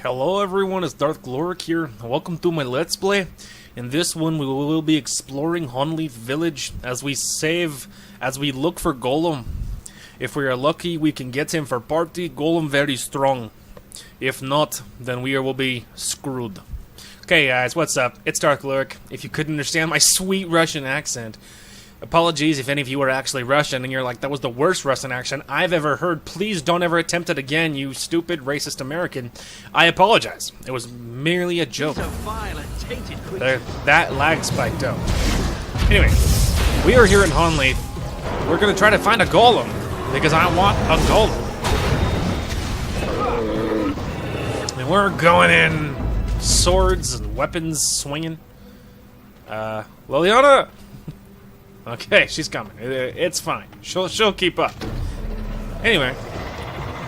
Hello everyone, it's Darth Gloric here. Welcome to my Let's Play. In this one we will be exploring Honleaf Village as we look for Golem. If we are lucky we can get him for party. Golem very strong. If not, then we will be screwed. Okay guys, what's up? It's Darth Gloric. If you couldn't understand my sweet Russian accent, apologies if any of you are actually Russian and you're like, that was the worst Russian accent I've ever heard. Please don't ever attempt it again, you stupid racist American. I apologize. It was merely a joke. That lag spiked out. Anyway, we are here in Honleaf. We're going to try to find a golem because I want a golem. And we're going in swords and weapons swinging. Liliana! Okay, she's coming. It's fine. She'll keep up. Anyway,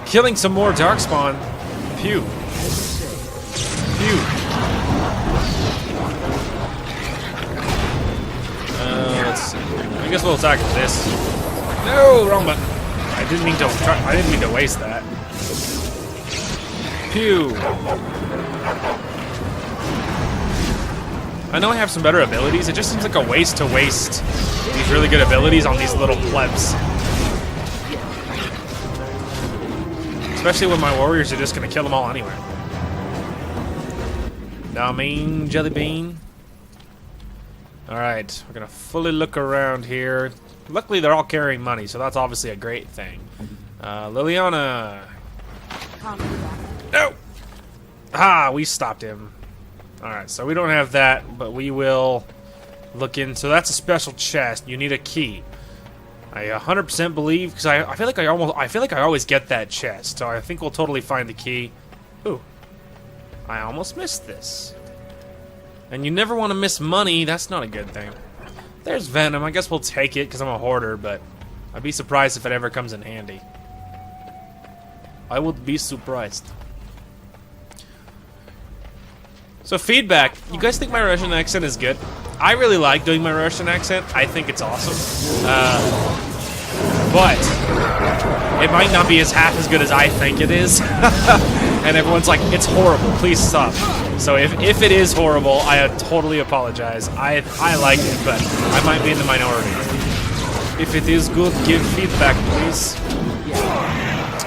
killing some more Darkspawn. Pew. Pew. Let's see. I guess we'll attack with this. No, wrong button. I didn't mean to waste that. Pew. I know I have some better abilities. It just seems like a waste to waste these really good abilities on these little plebs. Especially when my warriors are just going to kill them all anyway. Now, mean jelly bean. Alright, we're going to fully look around here. Luckily, they're all carrying money, so that's obviously a great thing. Liliana. No! Ah, we stopped him. Alright, so we don't have that, but we will look in. So that's a special chest. You need a key. I 100% believe, because I feel like I always get that chest. So I think we'll totally find the key. Ooh. I almost missed this. And you never want to miss money. That's not a good thing. There's Venom. I guess we'll take it because I'm a hoarder, but I'd be surprised if it ever comes in handy. I would be surprised. So feedback, you guys think my Russian accent is good? I really like doing my Russian accent. I think it's awesome. But it might not be half as good as I think it is. And everyone's like, it's horrible, please stop. So if it is horrible, I totally apologize. I like it, but I might be in the minority. If it is good, give feedback, please.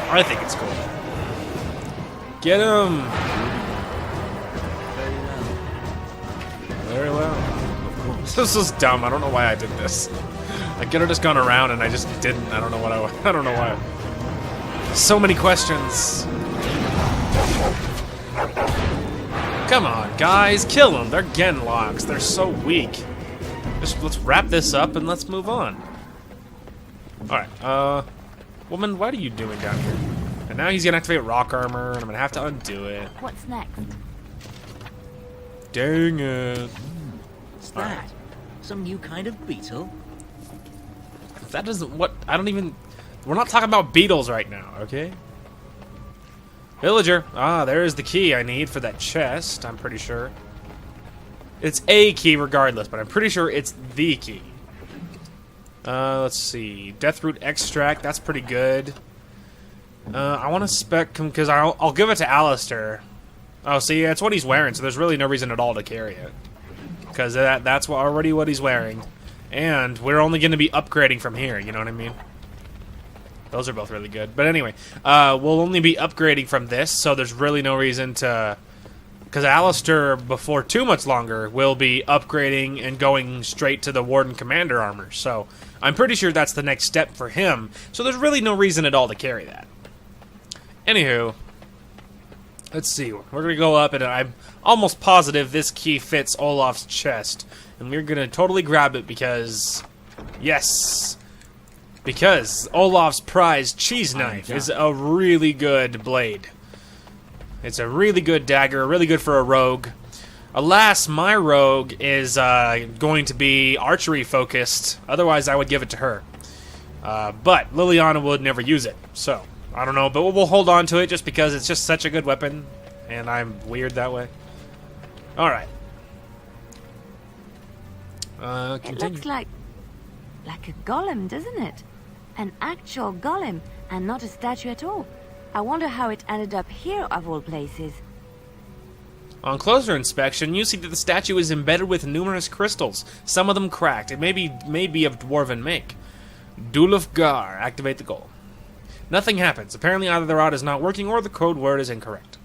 I think it's cool. Get him! Very well. This is dumb. I don't know why I did this. I could have just gone around and I just didn't. I don't know why. So many questions. Come on, guys, kill them. They're genlocks. They're so weak. Let's wrap this up and let's move on. All right, woman, what are you doing down here? And now he's gonna activate rock armor, and I'm gonna have to undo it. What's next? Dang it. What's that? Some new kind of beetle? That doesn't we're not talking about beetles right now, okay? Villager. Ah, there's the key I need for that chest, I'm pretty sure. It's a key regardless, but I'm pretty sure it's the key. Let's see. Deathroot extract, that's pretty good. I want to spec him because I'll give it to Alistair. Oh, see, that's what he's wearing, so there's really no reason at all to carry it. Because that's already what he's wearing. And we're only going to be upgrading from here, you know what I mean? Those are both really good. But anyway, we'll only be upgrading from this, so there's really no reason to... Because Alistair, before too much longer, will be upgrading and going straight to the Warden Commander armor. So I'm pretty sure that's the next step for him. So there's really no reason at all to carry that. Anywho... Let's see, we're going to go up, and I'm almost positive this key fits Olaf's chest. And we're going to totally grab it because, yes, because Olaf's prized cheese knife is a really good blade. It's a really good dagger, really good for a rogue. Alas, my rogue is going to be archery focused, otherwise I would give it to her. But Liliana would never use it, so... I don't know, but we'll hold on to it just because it's just such a good weapon, and I'm weird that way. Alright. It looks like a golem, doesn't it? An actual golem, and not a statue at all. I wonder how it ended up here of all places. On closer inspection, you see that the statue is embedded with numerous crystals, some of them cracked. It may be of dwarven make. Dulufgar, activate the goal. Nothing happens. Apparently either the rod is not working or the code word is incorrect.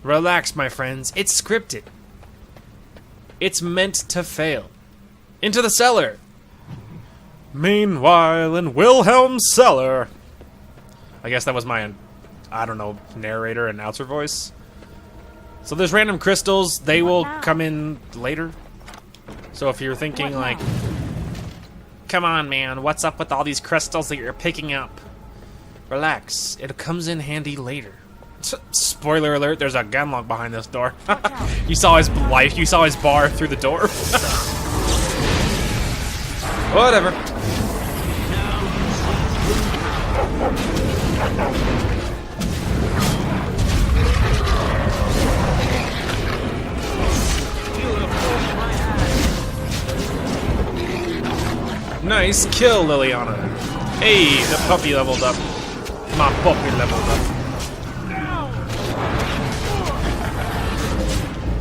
Relax, my friends. It's scripted. It's meant to fail. Into the cellar. Meanwhile, in Wilhelm's cellar. I guess that was my, I don't know, narrator, announcer voice. So there's random crystals. They will come in later. So if you're thinking like, come on, man, what's up with all these crystals that you're picking up? Relax. It comes in handy later. Spoiler alert, there's a gunlock behind this door. You saw his life, you saw his bar through the door. Whatever. Nice kill, Liliana. Hey, the puppy leveled up. My puppy leveled up.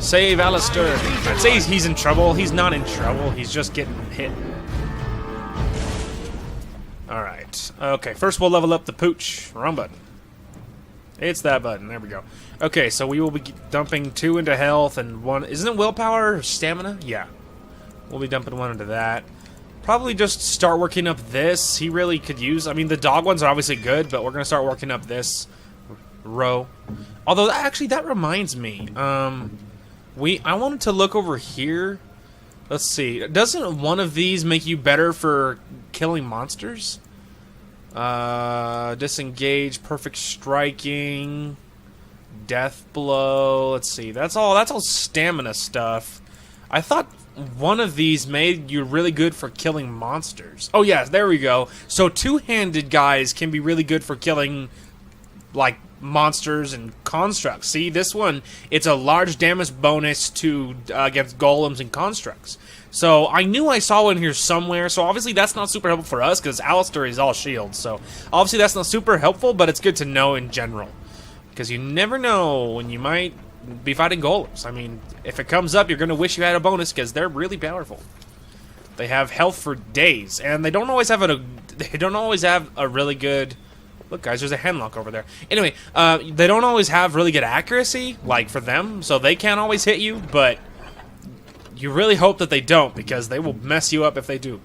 Save Alistair. I'd say he's in trouble. He's not in trouble. He's just getting hit. Alright. Okay, first we'll level up the pooch. Wrong button. It's that button. There we go. Okay, so we will be dumping 2 into health and 1... Isn't it willpower or stamina? Yeah. We'll be dumping 1 into that. Probably just start working up this. He really could use... I mean, the dog ones are obviously good, but we're going to start working up this row. Although, actually, that reminds me. I wanted to look over here. Let's see. Doesn't one of these make you better for killing monsters? Disengage, perfect striking, death blow. Let's see. That's all stamina stuff. I thought one of these made you really good for killing monsters. Oh yeah, there we go. So two-handed guys can be really good for killing like monsters and constructs. See, this one, it's a large damage bonus to against golems and constructs. So I knew I saw one here somewhere. So obviously that's not super helpful for us because Alistair is all shield. So obviously that's not super helpful, but it's good to know in general because you never know when you might be fighting golems. I mean, if it comes up, you're gonna wish you had a bonus because they're really powerful. They have health for days, and they don't always have a really good. Look, guys, there's a henlock over there. Anyway, they don't always have really good accuracy, like, for them, so they can't always hit you, but you really hope that they don't, because they will mess you up if they do.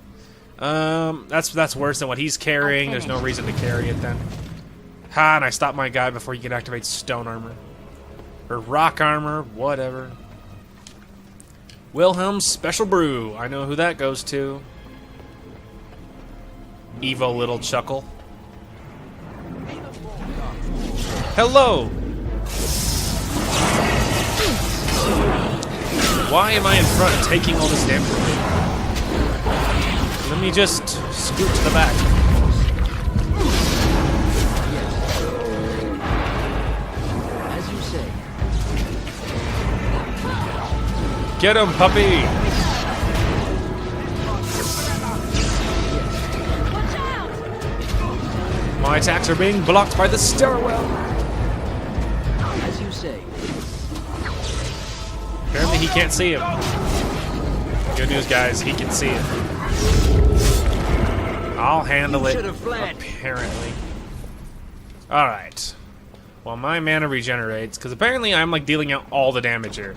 That's worse than what he's carrying. There's no reason to carry it, then. Ha, and I stopped my guy before you can activate stone armor. Or rock armor, whatever. Wilhelm's Special Brew. I know who that goes to. Evil little chuckle. Hello! Why am I in front taking all this damage? Let me just scoot to the back. As you say. Get him, puppy! My attacks are being blocked by the stairwell. As you say. Apparently he can't see him. Good news, guys, he can see it. I'll handle it, apparently. Alright. Well, my mana regenerates, because apparently I'm, like, dealing out all the damage here.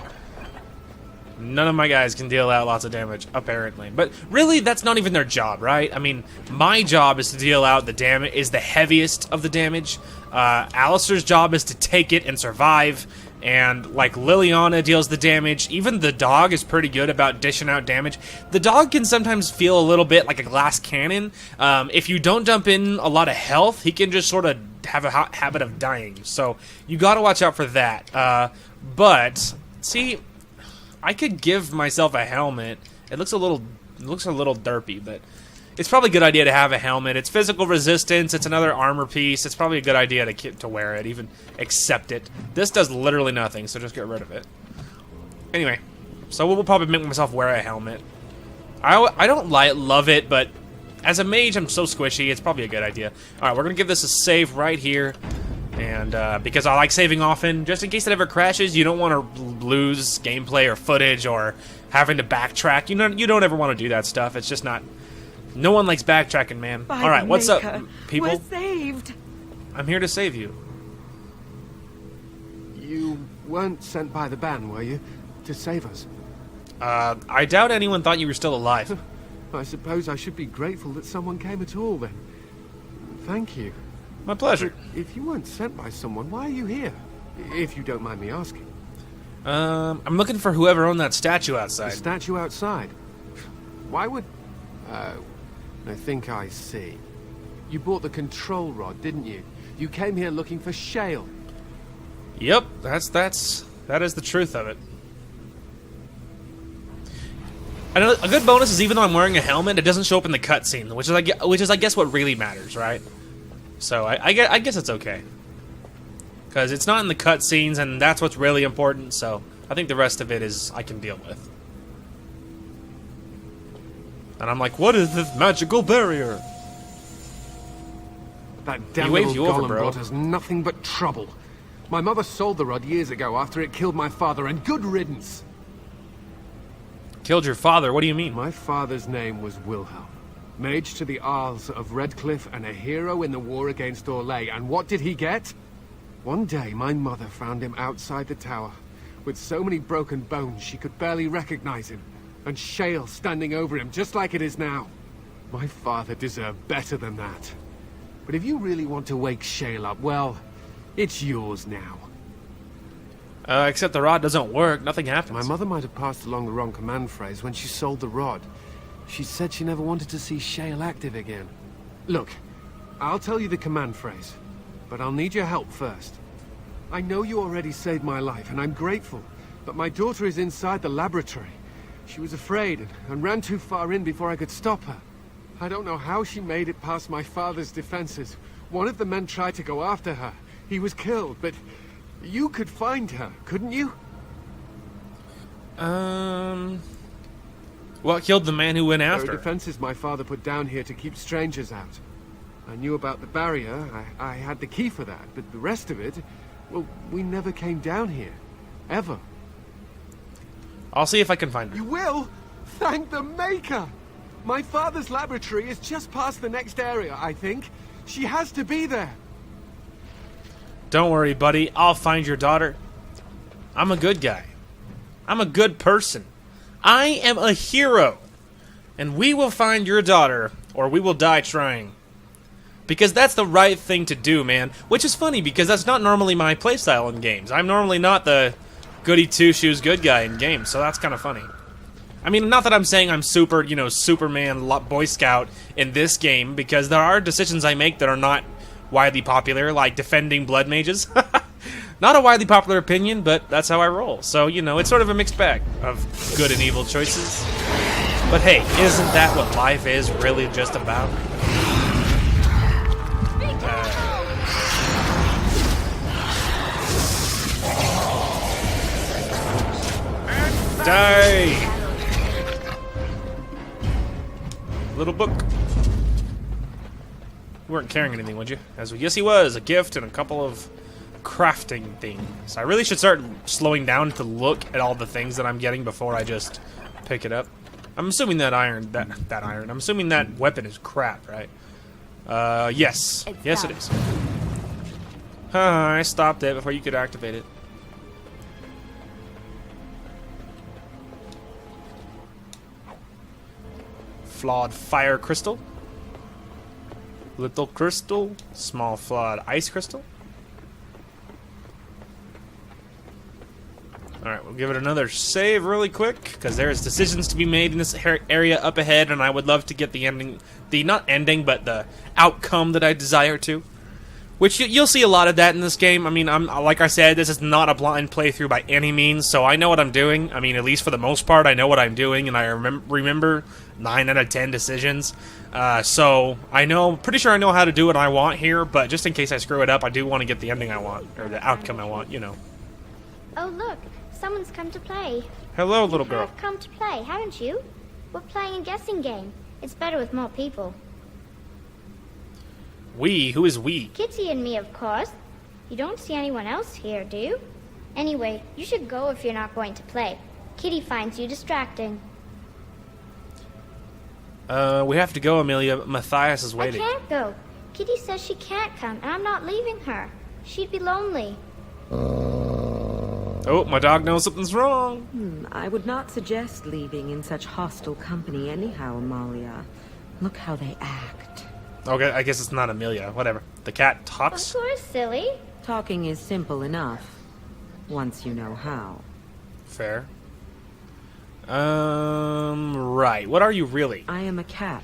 None of my guys can deal out lots of damage, apparently. But really, that's not even their job, right? I mean, my job is to deal out the damage, is the heaviest of the damage. Alistair's job is to take it and survive. And, like, Liliana deals the damage. Even the dog is pretty good about dishing out damage. The dog can sometimes feel a little bit like a glass cannon. If you don't dump in a lot of health, he can just sort of have a habit of dying. So, you gotta watch out for that. But, see, I could give myself a helmet. It looks a little derpy, but it's probably a good idea to have a helmet. It's physical resistance. It's another armor piece. It's probably a good idea to wear it, even accept it. This does literally nothing, so just get rid of it. Anyway, so we'll probably make myself wear a helmet. I don't love it, but as a mage, I'm so squishy. It's probably a good idea. All right, we're gonna give this a save right here. And because I like saving often, just in case it ever crashes, you don't want to lose gameplay or footage or having to backtrack. You don't ever want to do that stuff. It's just not. No one likes backtracking, man. By All right, the what's up, Maker, people? We're saved. I'm here to save you. You weren't sent by the ban, were you? To save us? I doubt anyone thought you were still alive. I suppose I should be grateful that someone came at all, then. Thank you. My pleasure. But if you weren't sent by someone, why are you here? If you don't mind me asking. I'm looking for whoever owned that statue The outside. statue outside? Why would... Oh, I think I see. You bought the control rod, didn't you? You came here looking for Shale. Yep, that is the truth of it. I know a good bonus is even though I'm wearing a helmet, it doesn't show up in the cutscene, which is I guess what really matters, right? So I guess it's okay, because it's not in the cutscenes, and that's what's really important. So I think the rest of it is I can deal with. And I'm like, what is this magical barrier? That damn He waved little you over, golem bro. brought us nothing but trouble. My mother sold the rod years ago after it killed my father, and good riddance. Killed your father? What do you mean? My father's name was Wilhelm, mage to the Isles of Redcliffe and a hero in the war against Orlais. And what did he get? One day, my mother found him outside the tower, with so many broken bones she could barely recognize him, and Shale standing over him, just like it is now. My father deserved better than that. But if you really want to wake Shale up, well, it's yours now. Except the rod doesn't work. Nothing happens. My mother might have passed along the wrong command phrase when she sold the rod. She said she never wanted to see Shale active again. Look, I'll tell you the command phrase, but I'll need your help first. I know you already saved my life, and I'm grateful, but my daughter is inside the laboratory. She was afraid and ran too far in before I could stop her. I don't know how she made it past my father's defenses. One of the men tried to go after her. He was killed, but you could find her, couldn't you? What killed the man who went There after? are defenses my father put down here to keep strangers out. I knew about the barrier, I had the key for that, but the rest of it, well, we never came down here. Ever. I'll see if I can find her. You will? Thank the Maker! My father's laboratory is just past the next area, I think. She has to be there. Don't worry, buddy. I'll find your daughter. I'm a good guy. I'm a good person. I am a hero. And we will find your daughter, or we will die trying. Because that's the right thing to do, man. Which is funny, because that's not normally my playstyle in games. I'm normally not the goody two-shoes good guy in games, so that's kind of funny. I mean, not that I'm saying I'm super, Superman, Boy Scout in this game, because there are decisions I make that are not widely popular, like defending blood mages. Not a widely popular opinion, but that's how I roll. So, it's sort of a mixed bag of good and evil choices. But hey, isn't that what life is really just about? Die! Little book. You weren't carrying anything, would you? Yes, he was. A gift and a couple of crafting things. I really should start slowing down to look at all the things that I'm getting before I just pick it up. I'm assuming that iron. I'm assuming that weapon is crap, right? Yes. Yes, it is. I stopped it before you could activate it. Flawed fire crystal. Little crystal. Small flawed ice crystal. Alright, we'll give it another save really quick, because there's decisions to be made in this area up ahead, and I would love to get the ending, not ending, but the outcome that I desire to. Which you'll see a lot of that in this game. I mean, like I said, this is not a blind playthrough by any means, so I know what I'm doing. I mean, at least for the most part, I know what I'm doing, and I remember 9 out of 10 decisions. So pretty sure I know how to do what I want here, but just in case I screw it up, I do want to get the ending I want, or the outcome I want, Oh, look. Someone's come to play. Hello, little girl. You've come to play, haven't you? We're playing a guessing game. It's better with more people. We? Who is we? Kitty and me, of course. You don't see anyone else here, do you? Anyway, you should go if you're not going to play. Kitty finds you distracting. We have to go, Amelia. Matthias is waiting. I can't go. Kitty says she can't come, and I'm not leaving her. She'd be lonely. Oh, my dog knows something's wrong. I would not suggest leaving in such hostile company anyhow, Amalia. Look how they act. Okay, I guess it's not Amelia. Whatever. The cat talks? Of course, silly. Talking is simple enough, once you know how. Fair. Right. What are you really? I am a cat,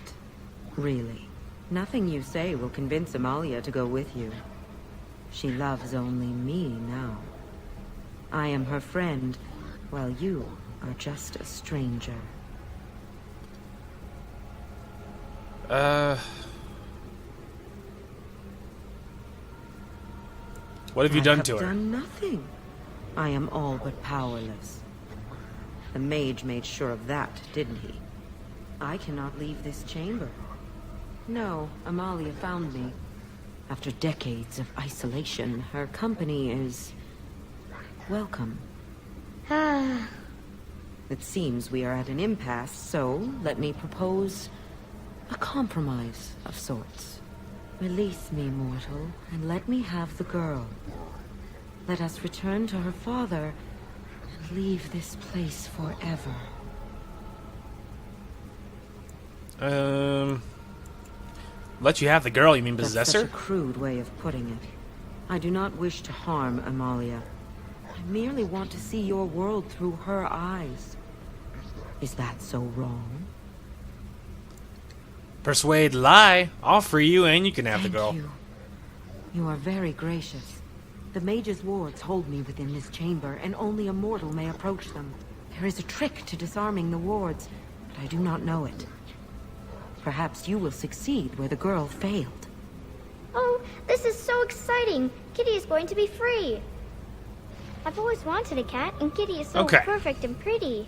really. Nothing you say will convince Amalia to go with you. She loves only me now. I am her friend, while you are just a stranger. What have you done to her? I have done nothing. I am all but powerless. The mage made sure of that, didn't he? I cannot leave this chamber. No, Amalia found me. After decades of isolation, her company is welcome. It seems we are at an impasse, so let me propose a compromise of sorts. Release me, mortal, and let me have the girl. Let us return to her father and leave this place forever. Let you have the girl, you mean possess That's her? such a crude way of putting it. I do not wish to harm Amalia. I merely want to see your world through her eyes. Is that so wrong? Persuade, lie. I'll free you and you can have the girl. Thank you. You are very gracious. The mage's wards hold me within this chamber, and only a mortal may approach them. There is a trick to disarming the wards, but I do not know it. Perhaps you will succeed where the girl failed. Oh, this is so exciting. Kitty is going to be free. I've always wanted a cat, and Kitty is so Okay. perfect and pretty.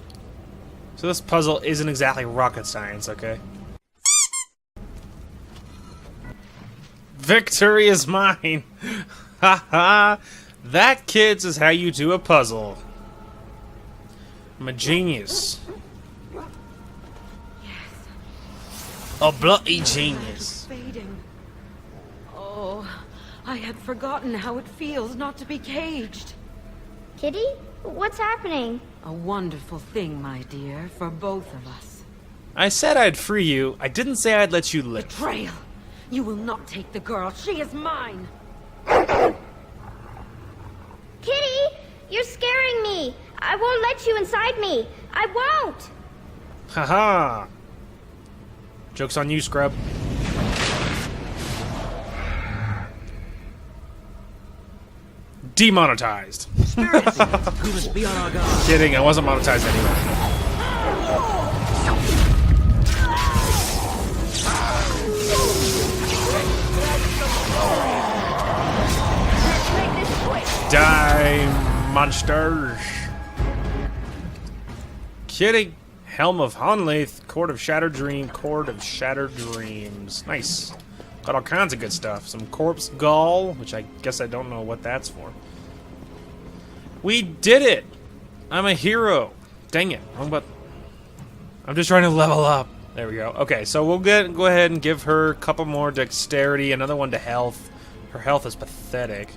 So this puzzle isn't exactly rocket science, okay? Victory is mine! Haha! That, kids, is how you do a puzzle. I'm a genius. A bloody genius. Fading. Oh, I had forgotten how it feels not to be caged. Kitty? What's happening? A wonderful thing, my dear, for both of us. I said I'd free you. I didn't say I'd let you live. Betrayal! You will not take the girl. She is mine! Kitty! You're scaring me! I won't let you inside me! I won't! Haha! Joke's on you, scrub. Demonetized. Spirits! We must be on our guard. Kidding, I wasn't monetized anyway. Die, monsters. Kidding. Helm of Honlaith, Court of Shattered Dream, Court of Shattered Dreams. Nice. Got all kinds of good stuff. Some corpse gall, which I guess I don't know what that's for. We did it! I'm a hero. Dang it. Wrong button. I'm just trying to level up. There we go. Okay, so we'll go ahead and give her a couple more dexterity, another one to health. Her health is pathetic.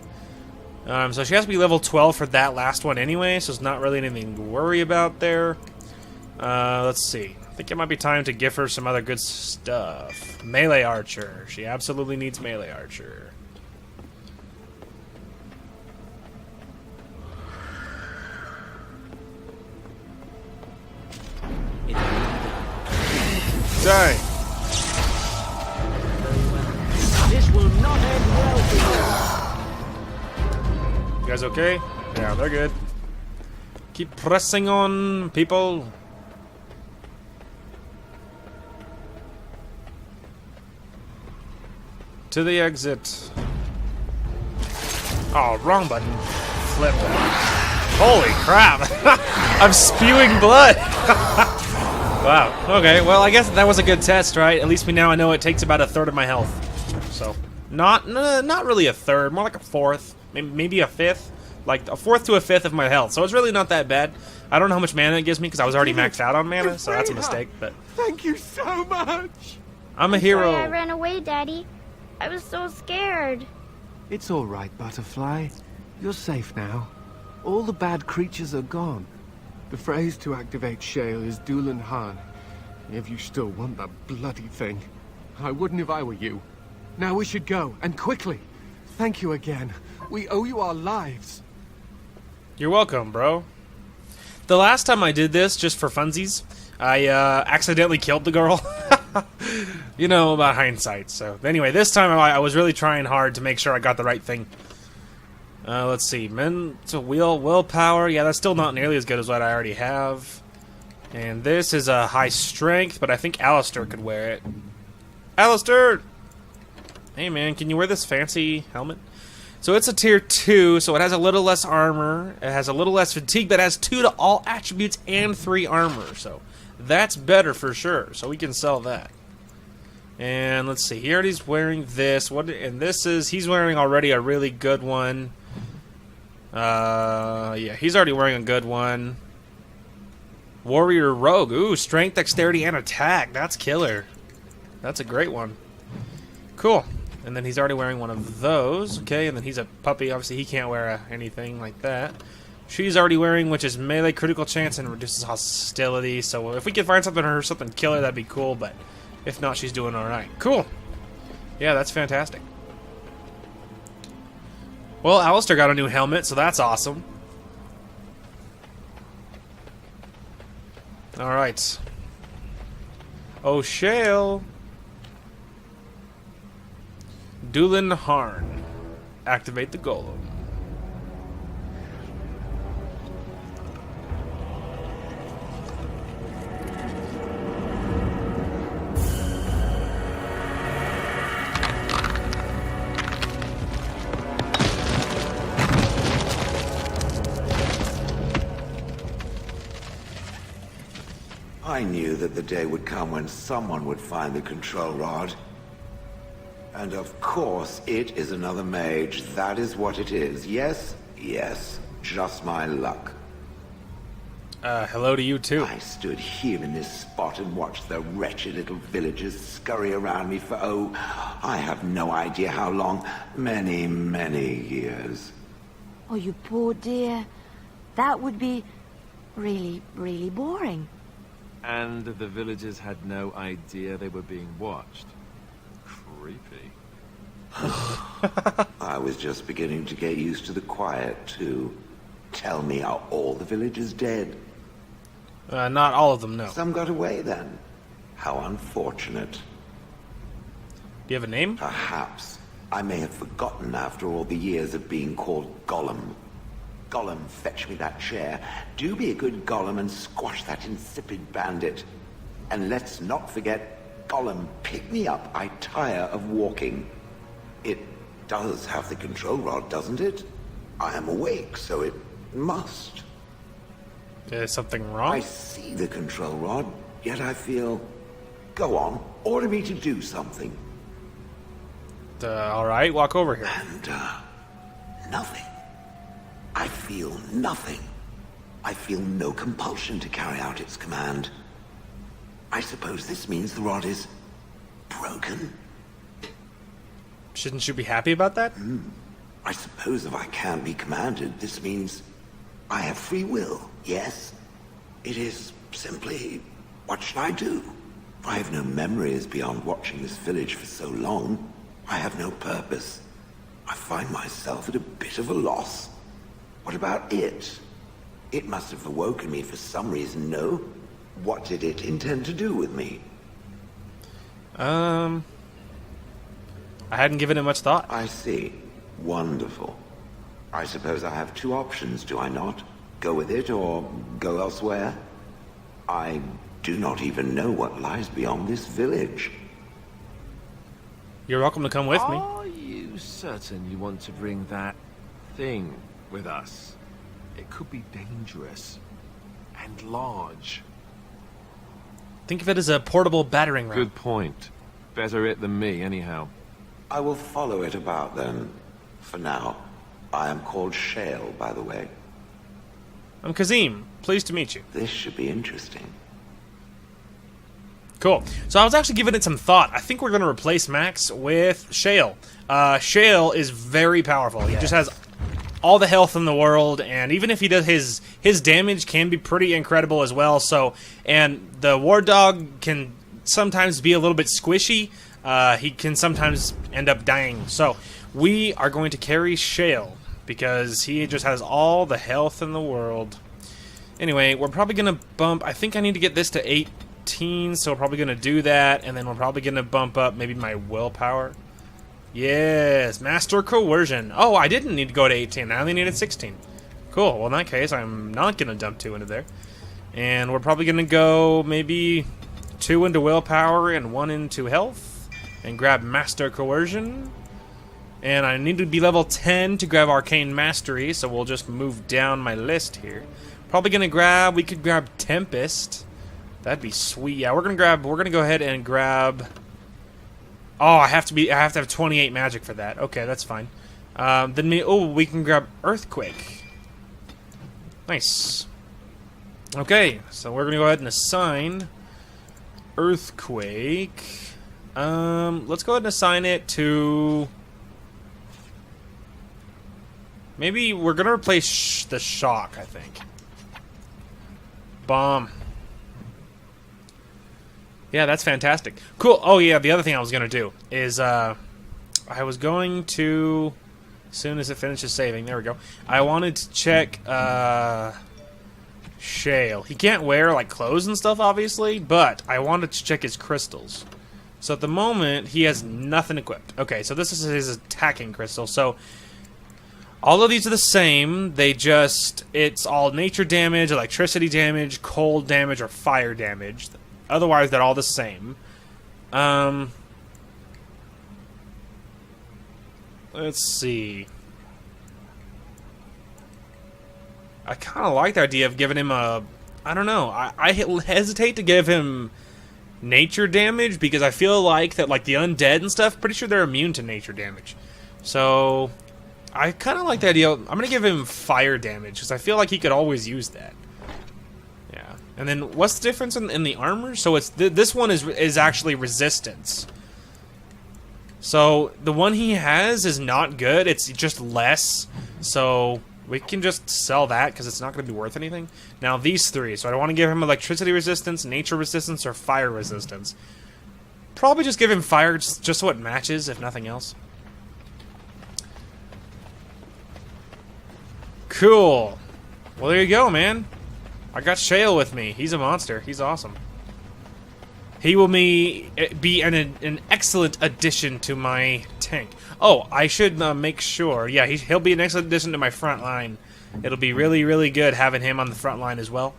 So she has to be level 12 for that last one anyway, so it's not really anything to worry about there. Let's see. I think it might be time to give her some other good stuff. Melee archer. She absolutely needs melee archer. Die. This will not end well for You guys okay? Yeah, they're good. Keep pressing on, people. To the exit. Oh, wrong button. Flip that. Holy crap! I'm spewing blood! Wow. Okay, well, I guess that was a good test, right? At least we now know it takes about a third of my health. So, not really a third, more like a fourth. maybe a fifth, like a fourth to a fifth of my health. So it's really not that bad. I don't know how much mana it gives me because I was already maxed out on mana, so that's a mistake. But Thank you so much. I'm a hero. Sorry I ran away, Daddy. I was so scared. It's all right, Butterfly. You're safe now. All the bad creatures are gone. The phrase to activate Shale is Dulan Han. If you still want that bloody thing. I wouldn't if I were you. Now we should go, and quickly. Thank you again. We owe you our lives. You're welcome, bro. The last time I did this, just for funsies, I accidentally killed the girl. You know, about hindsight. So anyway, this time I was really trying hard to make sure I got the right thing. Let's see. Mental willpower. Yeah, that's still not nearly as good as what I already have. And this is a high strength, but I think Alistair could wear it. Alistair! Hey man, can you wear this fancy helmet? So it's a tier 2, so it has a little less armor, it has a little less fatigue, but it has 2 to all attributes and 3 armor, so that's better for sure, so we can sell that. And let's see, he already's wearing this, and this is, he's wearing already a really good one. Yeah, he's already wearing a good one. Warrior Rogue, ooh, strength, dexterity, and attack, that's killer. That's a great one. Cool. And then he's already wearing one of those. Okay, and then he's a puppy. Obviously, he can't wear anything like that. She's already wearing, which is melee critical chance and reduces hostility. So if we could find something for her, something killer, that'd be cool. But if not, she's doing all right. Cool. Yeah, that's fantastic. Well, Alistair got a new helmet, so that's awesome. All right. Oh, Shale. Dulan Harn. Activate the golem. I knew that the day would come when someone would find the control rod. And of course, it is another mage. That is what it is. Yes, yes. Just my luck. Hello to you too. I stood here in this spot and watched the wretched little villagers scurry around me for, oh, I have no idea how long. Many, many years. Oh, you poor dear. That would be really, really boring. And the villagers had no idea they were being watched. Creepy. I was just beginning to get used to the quiet, too. Tell me, are all the villagers dead? Not all of them, no. Some got away, then. How unfortunate. Do you have a name? Perhaps. I may have forgotten after all the years of being called Gollum. Gollum, fetch me that chair. Do be a good Gollum and squash that insipid bandit. And let's not forget, Gollum, pick me up. I tire of walking. It does have the control rod, doesn't it? I am awake, so it must. Is something wrong? I see the control rod, yet I feel... Go on, order me to do something. Alright, walk over here. And, nothing. I feel nothing. I feel no compulsion to carry out its command. I suppose this means the rod is... broken? Shouldn't you be happy about that? I suppose if I can't be commanded, this means... I have free will, yes? It is simply... what should I do? I have no memories beyond watching this village for so long. I have no purpose. I find myself at a bit of a loss. What about it? It must have awoken me for some reason, no? What did it intend to do with me? I hadn't given it much thought. I see. Wonderful. I suppose I have two options, do I not? Go with it or go elsewhere? I do not even know what lies beyond this village. You're welcome to come with me. Are you certain you want to bring that thing with us? It could be dangerous and large. Think of it as a portable battering ram. Good point. Better it than me, anyhow. I will follow it about then, for now. I am called Shale, by the way. I'm Kazim. Pleased to meet you. This should be interesting. Cool. So I was actually giving it some thought. I think we're going to replace Max with Shale. Shale is very powerful. He just has all the health in the world, and even if he does his damage can be pretty incredible as well. So, and the War Dog can sometimes be a little bit squishy. He can sometimes end up dying. So we are going to carry Shale because he just has all the health in the world. Anyway, we're probably going to bump... I think I need to get this to 18, so we're probably going to do that, and then we're probably going to bump up maybe my willpower. Yes, Master Coercion. Oh, I didn't need to go to 18. I only needed 16. Cool. Well, in that case, I'm not going to dump 2 into there. And we're probably going to go maybe 2 into willpower and 1 into health. And grab Master Coercion. And I need to be level 10 to grab Arcane Mastery, so we'll just move down my list here. Probably going to grab... We could grab Tempest. That'd be sweet. Yeah, we're going to go ahead and grab... Oh, I have to have 28 magic for that. Okay, that's fine. We can grab Earthquake. Nice. Okay, so we're gonna go ahead and assign Earthquake. Let's go ahead and assign it to... Maybe we're gonna replace the Shock, I think. Bomb. Yeah, that's fantastic. Cool. Oh, yeah, the other thing I was going to do is I was going to, as soon as it finishes saving, there we go, I wanted to check Shale. He can't wear, like, clothes and stuff, obviously, but I wanted to check his crystals. So at the moment, he has nothing equipped. Okay, so this is his attacking crystal. So all of these are the same. They just, it's all nature damage, electricity damage, cold damage, or fire damage. Otherwise, they're all the same. Let's see. I kind of like the idea of giving him a... I don't know. I hesitate to give him nature damage because I feel like that, like the undead and stuff, pretty sure they're immune to nature damage. So I kind of like the idea. I'm going to give him fire damage because I feel like he could always use that. And then, what's the difference in the armor? So it's this one is actually resistance. So the one he has is not good. It's just less. So we can just sell that because it's not going to be worth anything. Now these 3. So I want to give him electricity resistance, nature resistance, or fire resistance. Probably just give him fire just so it matches, if nothing else. Cool. Well, there you go, man. I got Shale with me. He's a monster. He's awesome. He will be an excellent addition to my tank. Oh, I should make sure. Yeah, he'll be an excellent addition to my front line. It'll be really, really good having him on the front line as well.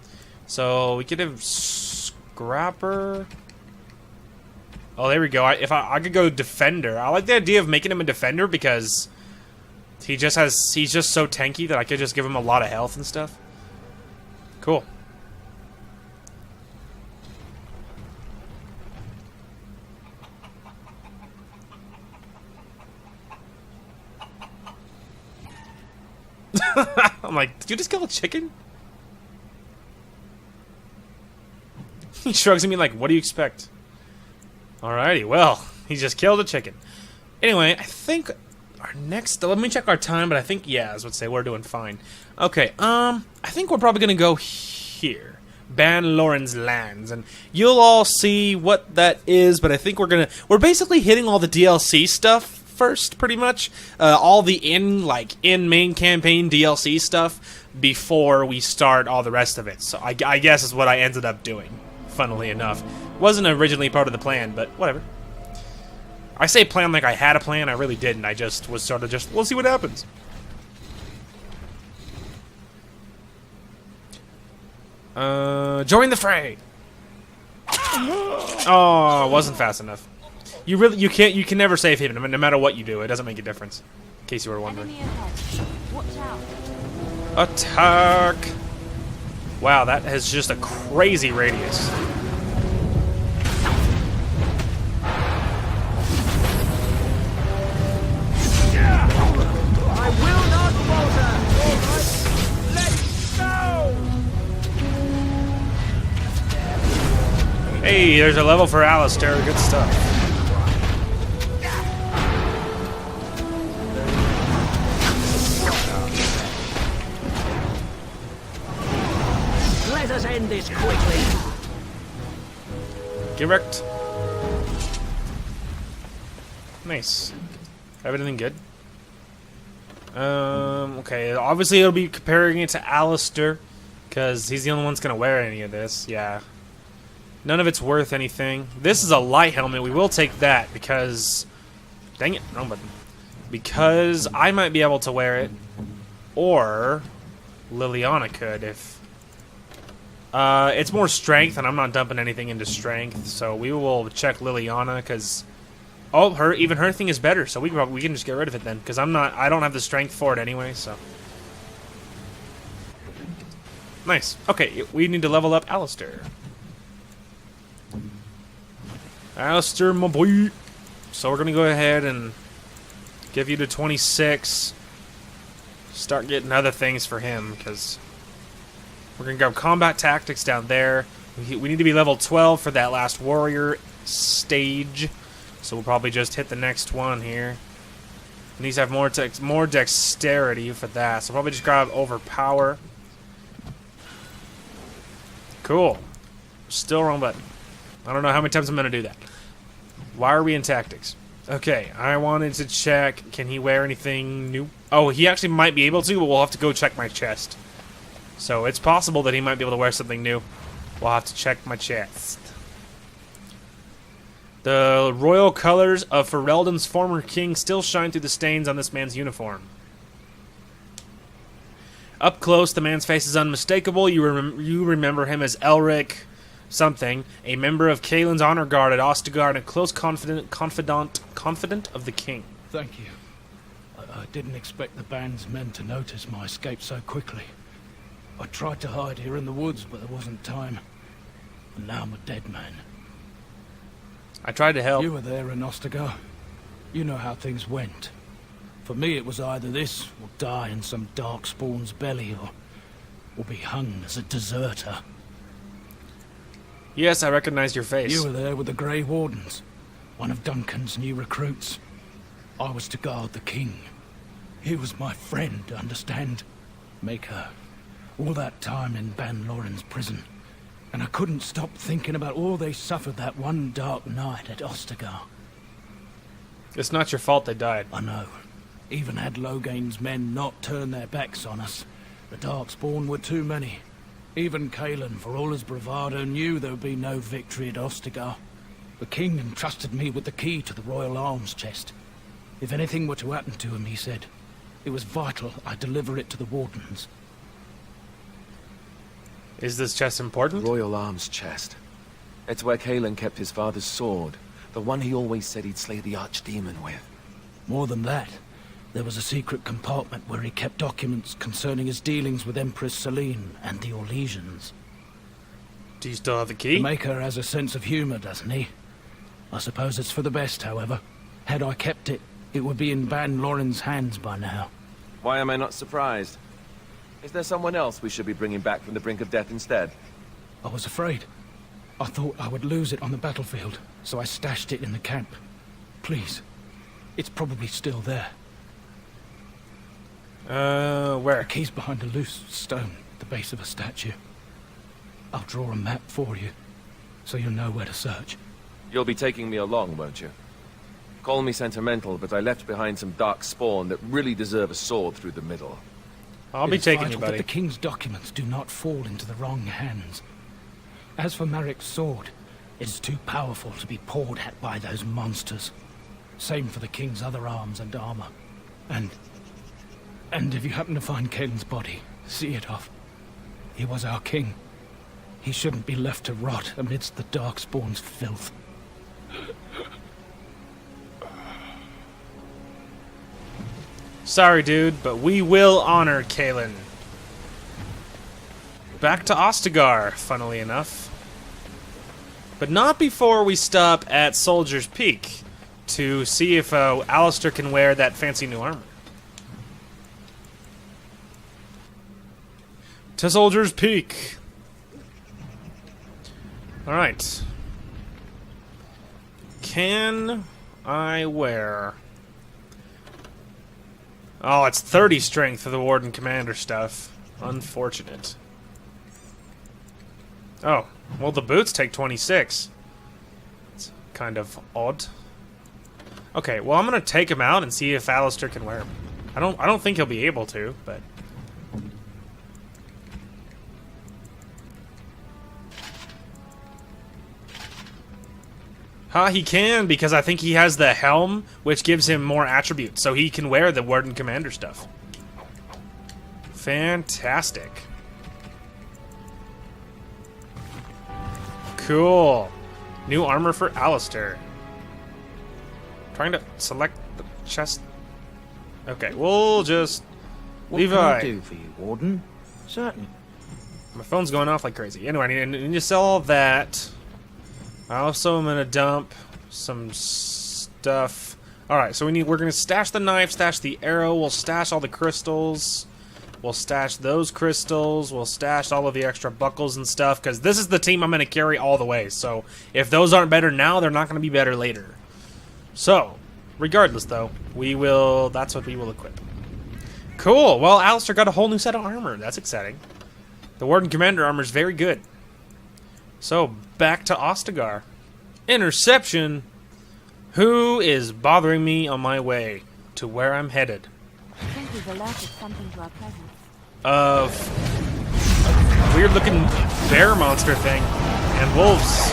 So we could have Scrapper. Oh, there we go. I could go Defender. I like the idea of making him a Defender because he's just so tanky that I could just give him a lot of health and stuff. Cool. I'm like, did you just kill a chicken? He shrugs at me like, what do you expect? Alrighty, well, he just killed a chicken. Anyway, I think our next... Let me check our time, but I think, yeah, I would say we're doing fine. Okay, I think we're probably going to go here. Ban Loren's Lands, and you'll all see what that is, but I think we're basically hitting all the DLC stuff first, pretty much. All the in main campaign DLC stuff before we start all the rest of it. So I guess is what I ended up doing, funnily enough. Wasn't originally part of the plan, but whatever. I say plan like I had a plan, I really didn't. I just was sort of we'll see what happens. Join the fray! Oh, it wasn't fast enough. You can never save him, no matter what you do. It doesn't make a difference. In case you were wondering. Watch out. Attack! Wow, that has just a crazy radius. I will not Hey, there's a level for Alistair. Good stuff. Let us end this quickly. Get wrecked. Nice. Everything good? Okay. Obviously, it'll be comparing it to Alistair, because he's the only one that's going to wear any of this. Yeah. None of it's worth anything. This is a light helmet. We will take that, because... Dang it. Wrong button. Because I might be able to wear it. Or... Liliana could, if... it's more strength, and I'm not dumping anything into strength, so we will check Liliana, because... Oh, even her thing is better, so we can just get rid of it then, because I don't have the strength for it anyway, so. Nice. Okay, we need to level up Alistair. Alistair, my boy. So we're gonna go ahead and give you to 26. Start getting other things for him, because we're gonna grab combat tactics down there. We need to be level 12 for that last warrior stage. So we'll probably just hit the next one here. It needs to have more dexterity for that. So probably just grab overpower. Cool. Still wrong button. I don't know how many times I'm going to do that. Why are we in tactics? Okay, I wanted to check. Can he wear anything new? Oh, he actually might be able to, but we'll have to go check my chest. So it's possible that he might be able to wear something new. We'll have to check my chest. The royal colors of Ferelden's former king still shine through the stains on this man's uniform. Up close, the man's face is unmistakable. You remember him as Elric something, a member of Kaelin's honor guard at Ostagar and a close confidant of the king. Thank you. I didn't expect the band's men to notice my escape so quickly. I tried to hide here in the woods, but there wasn't time. And now I'm a dead man. I tried to help. You were there in Ostagar. You know how things went. For me, it was either this, or die in some Darkspawn's belly, or be hung as a deserter. Yes, I recognize your face. You were there with the Grey Wardens, one of Duncan's new recruits. I was to guard the king. He was my friend, understand? Maker. All that time in Ban Loren's prison. And I couldn't stop thinking about all they suffered that one dark night at Ostagar. It's not your fault they died. I know. Even had Logain's men not turned their backs on us, the Darkspawn were too many. Even Kaelin, for all his bravado, knew there would be no victory at Ostagar. The king entrusted me with the key to the royal arms chest. If anything were to happen to him, he said, it was vital I deliver it to the Wardens. Is this chest important? Royal arms chest. It's where Kaelin kept his father's sword. The one he always said he'd slay the archdemon with. More than that, there was a secret compartment where he kept documents concerning his dealings with Empress Selene and the Orlesians. Do you still have the key? The Maker has a sense of humor, doesn't he? I suppose it's for the best, however. Had I kept it, it would be in Ban Loren's hands by now. Why am I not surprised? Is there someone else we should be bringing back from the brink of death instead? I was afraid. I thought I would lose it on the battlefield, so I stashed it in the camp. Please. It's probably still there. Where? The key's behind a loose stone at the base of a statue. I'll draw a map for you, so you'll know where to search. You'll be taking me along, won't you? Call me sentimental, but I left behind some Darkspawn that really deserve a sword through the middle. I'll be taking you, buddy. That the king's documents do not fall into the wrong hands. As for Marik's sword, it is too powerful to be pawed at by those monsters. Same for the king's other arms and armor. And if you happen to find Kaelin's body, see it off. He was our king. He shouldn't be left to rot amidst the Darkspawn's filth. Sorry, dude, but we will honor Kaelin. Back to Ostagar, funnily enough. But not before we stop at Soldier's Peak to see if Alistair can wear that fancy new armor. To Soldier's Peak. Alright. can I wear? Oh, it's 30 strength for the Warden Commander stuff. Unfortunate. Oh, well, the boots take 26. It's kind of odd. Okay, well, I'm gonna take him out and see if Alistair can wear him. I don't think he'll be able to, but he can, because I think he has the helm, which gives him more attributes, so he can wear the Warden Commander stuff. Fantastic. Cool. New armor for Alistair. Trying to select the chest. Okay, we'll just... What Levi. can I do for you, Warden? Certainly. My phone's going off like crazy. Anyway, I need to sell all that. I also am gonna dump some stuff. Alright, so we're gonna stash the knife, stash the arrow, we'll stash all the crystals. We'll stash those crystals, we'll stash all of the extra buckles and stuff, because this is the team I'm gonna carry all the way. So if those aren't better now, they're not gonna be better later. So, regardless though, that's what we will equip. Cool, well Alistair got a whole new set of armor, that's exciting. The Warden Commander armor is very good. So, back to Ostagar. Interception! Who is bothering me on my way to where I'm headed? I think we've alerted something to our presence. A weird looking bear monster thing. And wolves.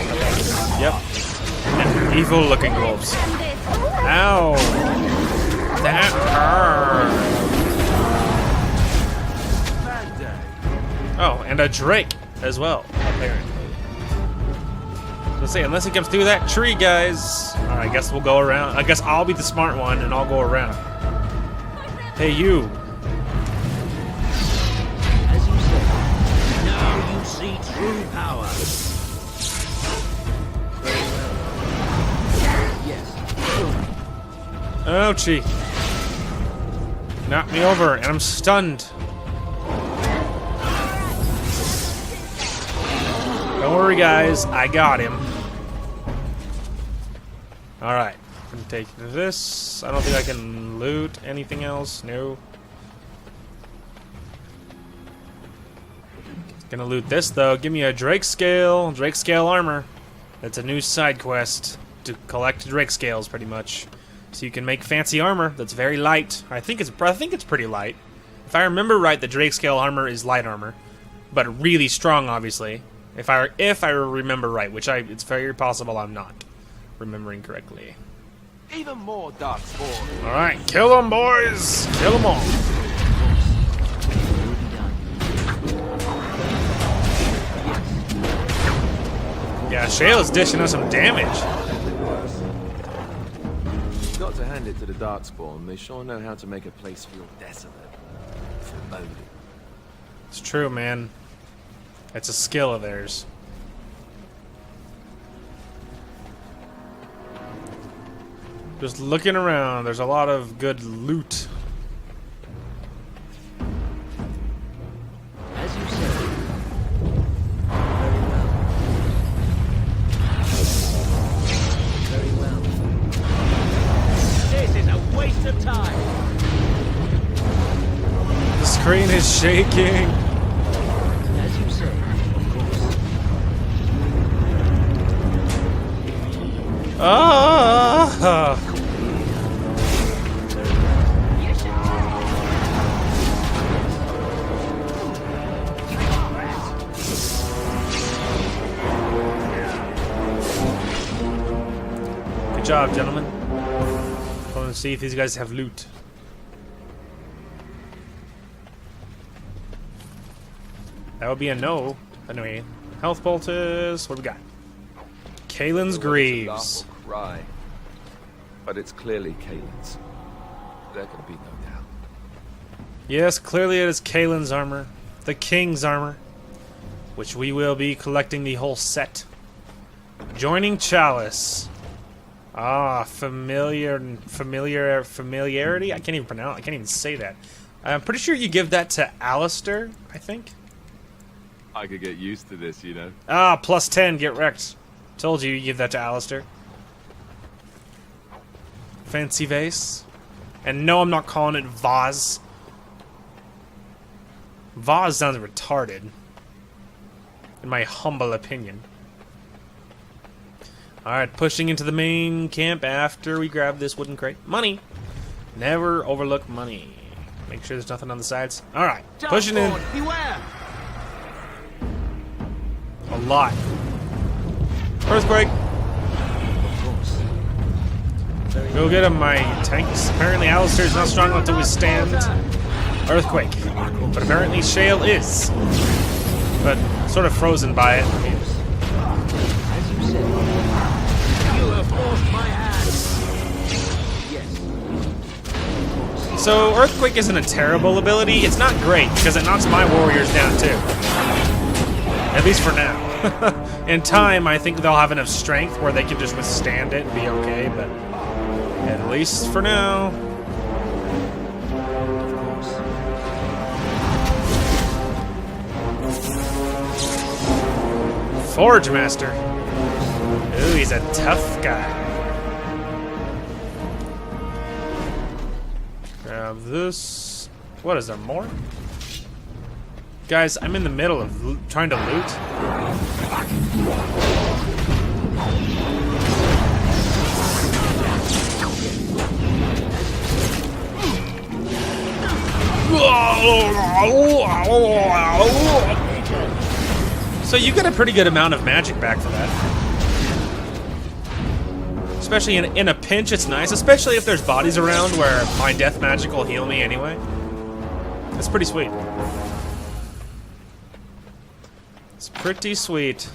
Yep. And evil looking wolves. Ow! That hurt! Oh, and a drake as well, apparently. Let's see, unless he comes through that tree, guys. Alright, I guess we'll go around. I guess I'll be the smart one and I'll go around. Hey, you. As you said, now you see true power. Yes. Ouchie. Knocked me over and I'm stunned. Don't worry, guys. I got him. Alright. I'm gonna take this. I don't think I can loot anything else. No. Gonna loot this, though. Give me a Drake Scale. Drake Scale armor. That's a new side quest. To collect Drake Scales, pretty much. So you can make fancy armor that's very light. I think it's pretty light. If I remember right, the Drake Scale armor is light armor. But really strong, obviously. If I remember right, which it's very possible I'm not remembering correctly. Even more Darkspawn. All right, kill them, boys! Kill them all. Yeah, Shale is dishing us some damage. Got to hand it to the Darkspawn. They sure know how to make a place feel desolate. Foreboding. It's true, man. It's a skill of theirs. Just looking around, there's a lot of good loot. As you said. Very well. This is a waste of time. The screen is shaking. As you say, of course. Ah! Good job, gentlemen. I want to see if these guys have loot. That would be a no. Anyway, health poultice. What do we got? Kalen's Greaves. Cry. But it's clearly Kalen's. There can be no doubt. Yes, clearly it is Kalen's armor. The King's armor. Which we will be collecting the whole set. Joining Chalice. Ah, familiarity? I can't even pronounce. I can't even say that. I'm pretty sure you give that to Alistair, I think. I could get used to this, you know. Ah, plus 10, get wrecked. Told you give that to Alistair. fancy vase. And no, I'm not calling it vase. Vase sounds retarded, in my humble opinion. Alright, pushing into the main camp after we grab this wooden crate. Money! Never overlook money. Make sure there's nothing on the sides. Alright, pushing in. Beware! A lot. Earthquake! Go get him, my tanks. Apparently Alistair's not strong enough to withstand Earthquake. But apparently Shale is. But sort of frozen by it. I mean, As you said, you have forced my hand. Yes. so Earthquake isn't a terrible ability. It's not great, because it knocks my warriors down too. At least for now. In time, I think they'll have enough strength where they can just withstand it and be okay, but at least for now. Forge Master. Ooh, he's a tough guy. Grab this. What is there, more? Guys, I'm in the middle of trying to loot. So you get a pretty good amount of magic back for that. Especially in a pinch, it's nice. Especially if there's bodies around where my death magic will heal me anyway. It's pretty sweet. It's pretty sweet.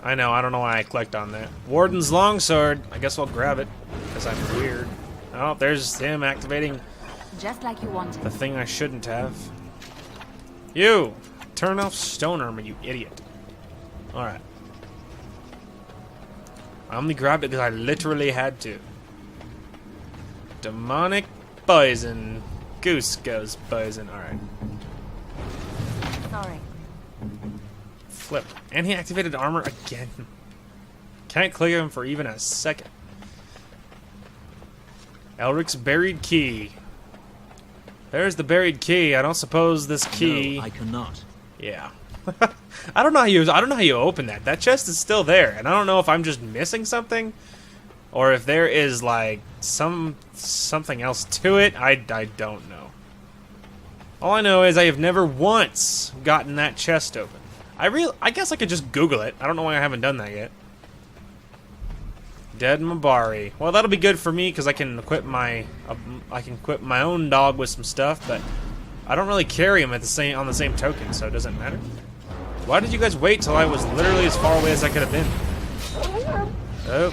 I know, I don't know why I clicked on that. Warden's Longsword. I guess I'll grab it, because I'm weird. Oh, there's him activating Just like you wanted. the thing I shouldn't have. You! Turn off stone armor, you idiot. Alright. I only grabbed it because I literally had to. Demonic poison. Goose goes poison. Alright. Sorry. Flip. And he activated armor again. Can't click him for even a second. Elric's buried key. There's the buried key. I don't suppose this key. No, I cannot. Yeah. I don't know how you open that. That chest is still there, and I don't know if I'm just missing something, or if there is like something else to it. I don't know. All I know is I have never once gotten that chest open. I guess I could just Google it. I don't know why I haven't done that yet. Dead Mabari. Well, that'll be good for me because I can equip my own dog with some stuff, but I don't really carry him on the same token, so it doesn't matter. Why did you guys wait till I was literally as far away as I could have been? Oh.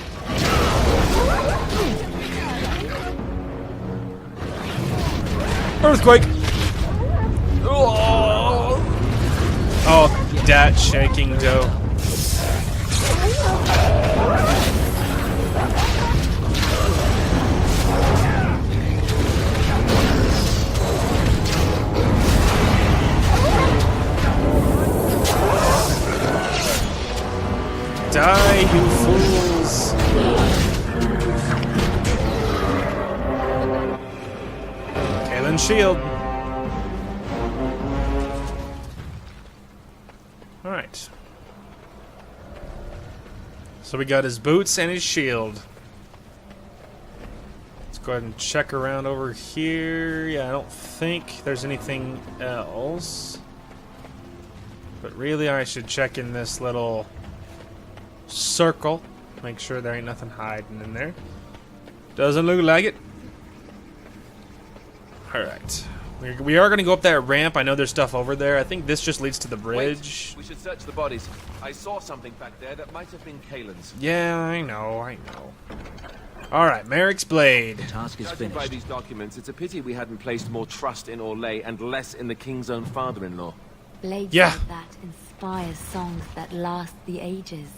Earthquake! Oh, that shaking dough. Die, you fools! Kalen's shield. Alright. So we got his boots and his shield. Let's go ahead and check around over here. Yeah, I don't think there's anything else. But really, I should check in this little circle. Make sure there ain't nothing hiding in there. Doesn't look like it. Alright. We are going to go up that ramp. I know there's stuff over there. I think this just leads to the bridge. Wait, we should search the bodies. I saw something back there that might have been Kalen's. Yeah, I know. Alright, Merrick's blade. The task is Judging by finished. these documents, it's a pity we hadn't placed more trust in Orlais and less in the king's own father-in-law. Blades Yeah. like that inspire songs that last the ages.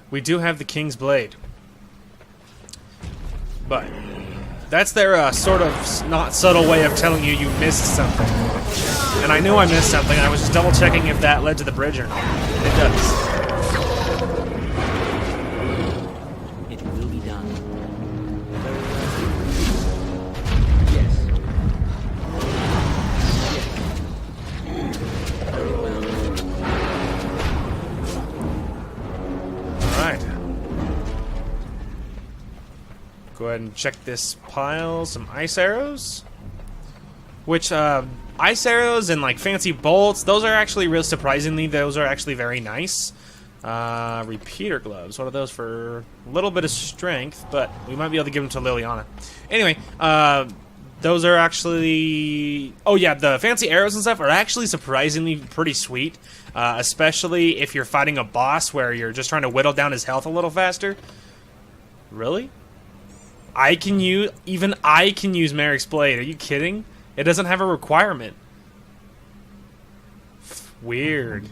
We do have the King's Blade. But that's their sort of not subtle way of telling you missed something. And I knew I missed something. I was just double checking if that led to the bridge or not. It does. It will be done. ahead and check this pile. Some ice arrows. Which, ice arrows and, like, fancy bolts, those are actually, real surprisingly, those are actually very nice. Repeater gloves. What are those for? A little bit of strength, but we might be able to give them to Liliana. Anyway, those are actually... Oh, yeah, the fancy arrows and stuff are actually surprisingly pretty sweet. Especially if you're fighting a boss where you're just trying to whittle down his health a little faster. Really? Even I can use Merrick's Blade. Are you kidding? It doesn't have a requirement. Weird.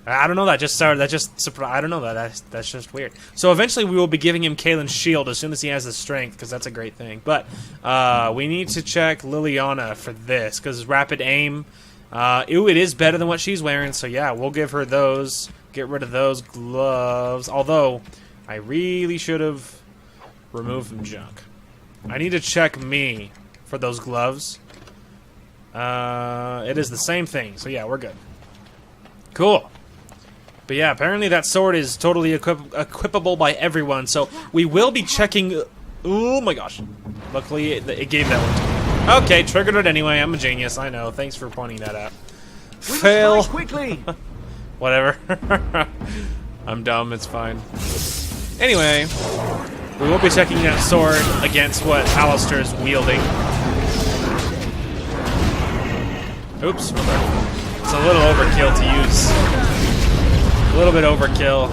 I don't know. I don't know. That's just weird. So eventually we will be giving him Kalen's shield as soon as he has the strength, because that's a great thing. But we need to check Liliana for this, because rapid aim. It is better than what she's wearing. So yeah, we'll give her those. Get rid of those gloves. Although I really should have removed some junk. I need to check me for those gloves. It is the same thing. So yeah, we're good. Cool. But yeah, apparently that sword is totally equipable by everyone, so we will be checking... Oh my gosh. Luckily, it gave that one to me. Okay, triggered it anyway. I'm a genius, I know. Thanks for pointing that out. Fail. Quickly. Whatever. I'm dumb, it's fine. Anyway, we will be checking that sword against what Alistair is wielding. Oops. It's a little overkill to use. A little bit overkill.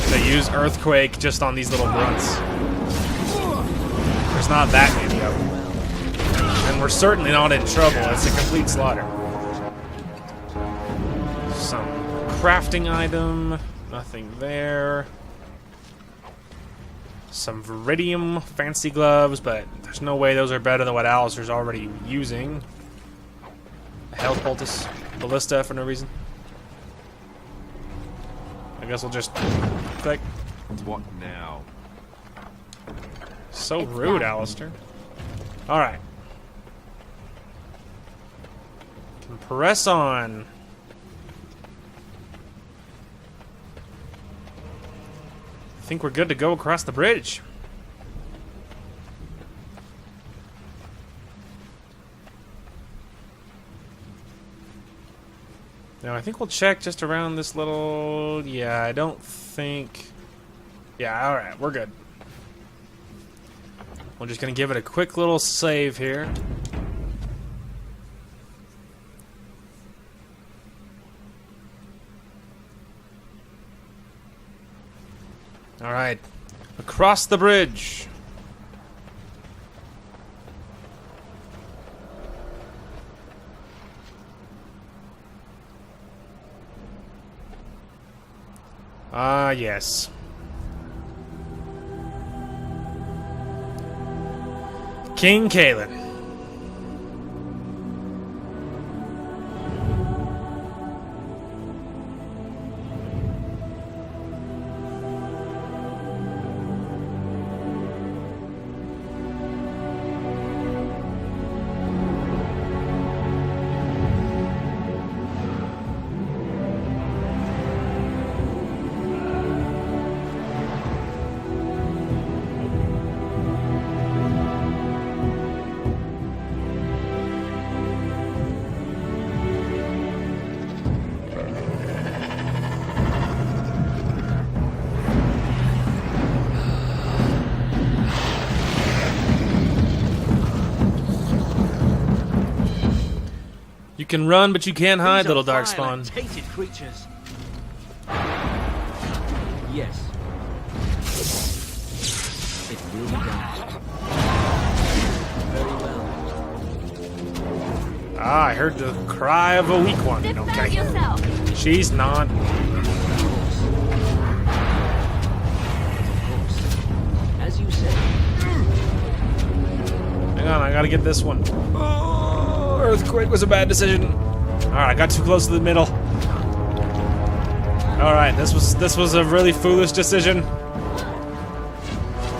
They use Earthquake just on these little grunts. There's not that many of them. And we're certainly not in trouble. It's a complete slaughter. Some crafting item. Nothing there. Some Viridium fancy gloves, but there's no way those are better than what Alistair's already using. Health poultice. Ballista for no reason. I guess we'll just click. What now? So rude, Alistair. Alright. Can press on. I think we're good to go across the bridge. Now, I think we'll check just around this little... Yeah, I don't think... Yeah, alright, we're good. We're just going to give it a quick little save here. Alright, across the bridge. Ah, yes. King Kalen. You can run, but you can't hide, little Darkspawn. Tainted creatures. Yes. It will be done. Very well. Ah, I heard the cry of a weak one. Defend Okay. yourself. She's not. Of course. As you said. Hang on, I gotta get this one. Oh, Earthquake was a bad decision. Alright, I got too close to the middle. Alright, this was a really foolish decision.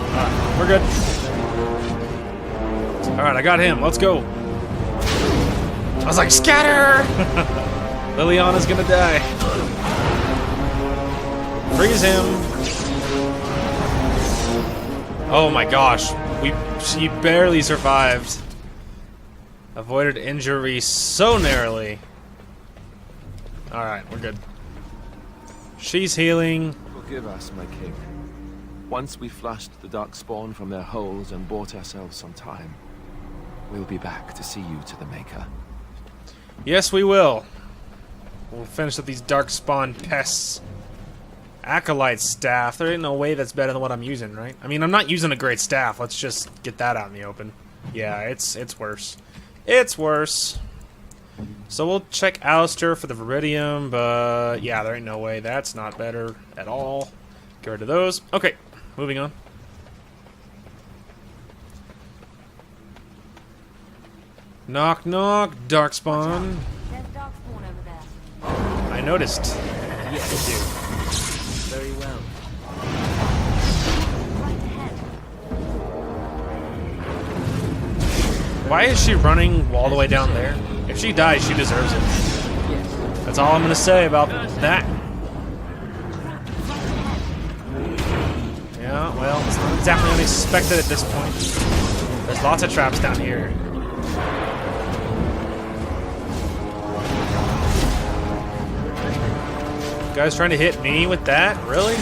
Alright, we're good. Alright, I got him. Let's go. I was like, scatter! Liliana's gonna die. Freeze him. Oh my gosh, she barely survived. Avoided injury so narrowly. Alright, we're good. She's healing. Forgive us, my king. Once we flushed the Darkspawn from their holes and bought ourselves some time, we'll be back to see you to the Maker. Yes, we will. We'll finish up these Darkspawn pests. Acolyte staff. There ain't no way that's better than what I'm using, right? I mean, I'm not using a great staff. Let's just get that out in the open. Yeah, it's worse. It's worse. So we'll check Alistair for the Viridium, but yeah, there ain't no way. That's not better at all. Get rid of those. Okay, moving on. Knock, knock, Darkspawn. There's Darkspawn over there. I noticed. Yes, do. Very well. Right ahead. Why is she running all the way down there? If she dies, she deserves it. That's all I'm gonna say about that. Yeah, well, it's not exactly unexpected at this point. There's lots of traps down here. You guys trying to hit me with that? Really?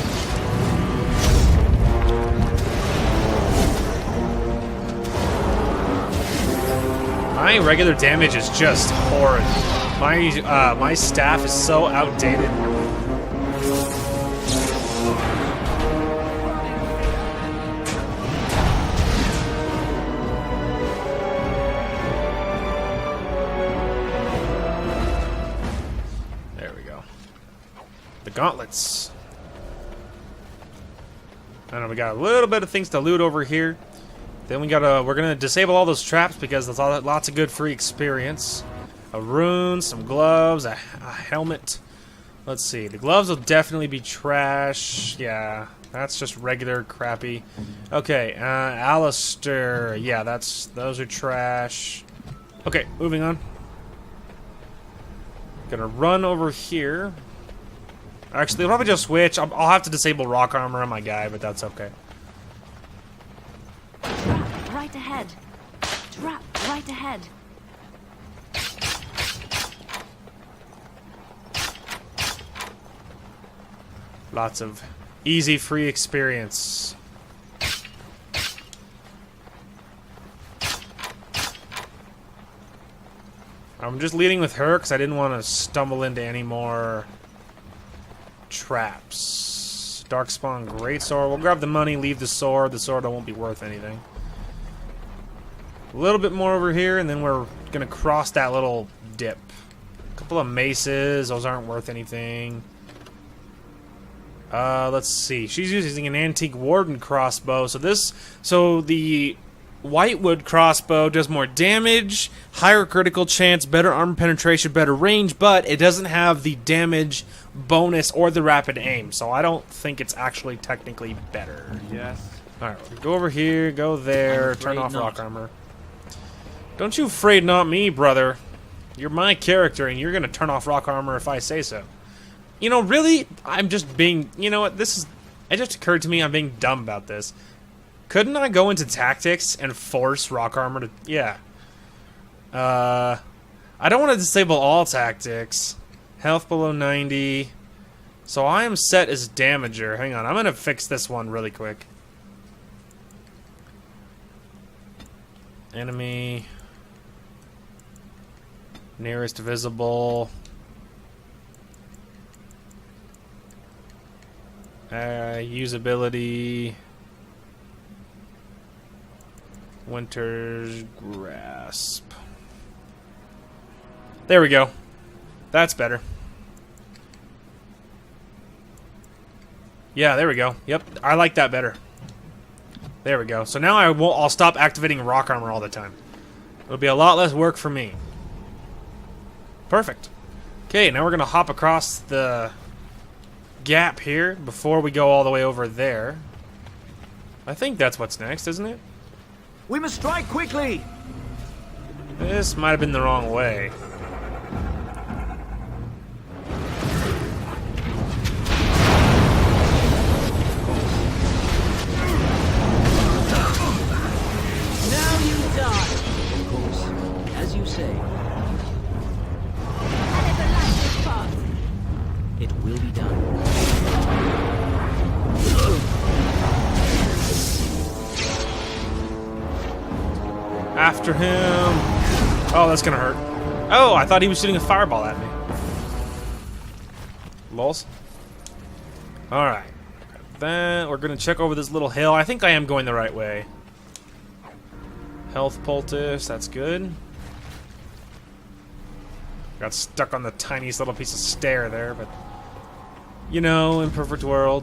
My regular damage is just horrid. My staff is so outdated. There we go. The gauntlets. I know we got a little bit of things to loot over here. Then we're gonna disable all those traps because there's lots of good free experience. A rune, some gloves, a helmet. Let's see. The gloves will definitely be trash. Yeah, that's just regular crappy. Okay, Alistair. Yeah, those are trash. Okay, moving on. Gonna run over here. Actually, I'll probably just switch. I'll have to disable rock armor on my guy, but that's okay. Trap right ahead. Trap right ahead. Lots of easy free experience. I'm just leading with her because I didn't want to stumble into any more traps. Darkspawn, great sword. We'll grab the money, leave the sword. The sword won't be worth anything. A little bit more over here, and then we're going to cross that little dip. A couple of maces. Those aren't worth anything. Let's see. She's using an antique warden crossbow. So the whitewood crossbow does more damage, higher critical chance, better armor penetration, better range, but it doesn't have the damage bonus or the rapid aim. So I don't think it's actually technically better. Yes. All right, go over here, go there, turn off rock armor. Don't you afraid not me, brother. You're my character, and you're gonna turn off rock armor if I say so. You know, really, I'm just being... You know what, it just occurred to me I'm being dumb about this. Couldn't I go into tactics and force rock armor to... Yeah. I don't want to disable all tactics. Health below 90. So I am set as damager. Hang on, I'm going to fix this one really quick. Enemy. Nearest visible. Usability. Winter's Grasp. There we go. That's better. Yeah, there we go. Yep, I like that better. There we go. So now I'll stop activating rock armor all the time. It'll be a lot less work for me. Perfect. Okay, now we're gonna hop across the gap here before we go all the way over there. I think that's what's next, isn't it? We must strike quickly! This might have been the wrong way. say. And if a light is passed, It will be done. After him. Oh, that's gonna hurt. Oh, I thought he was shooting a fireball at me. Lols. Alright. Then we're gonna check over this little hill. I think I am going the right way. Health poultice, that's good. Got stuck on the tiniest little piece of stair there, but you know, imperfect world.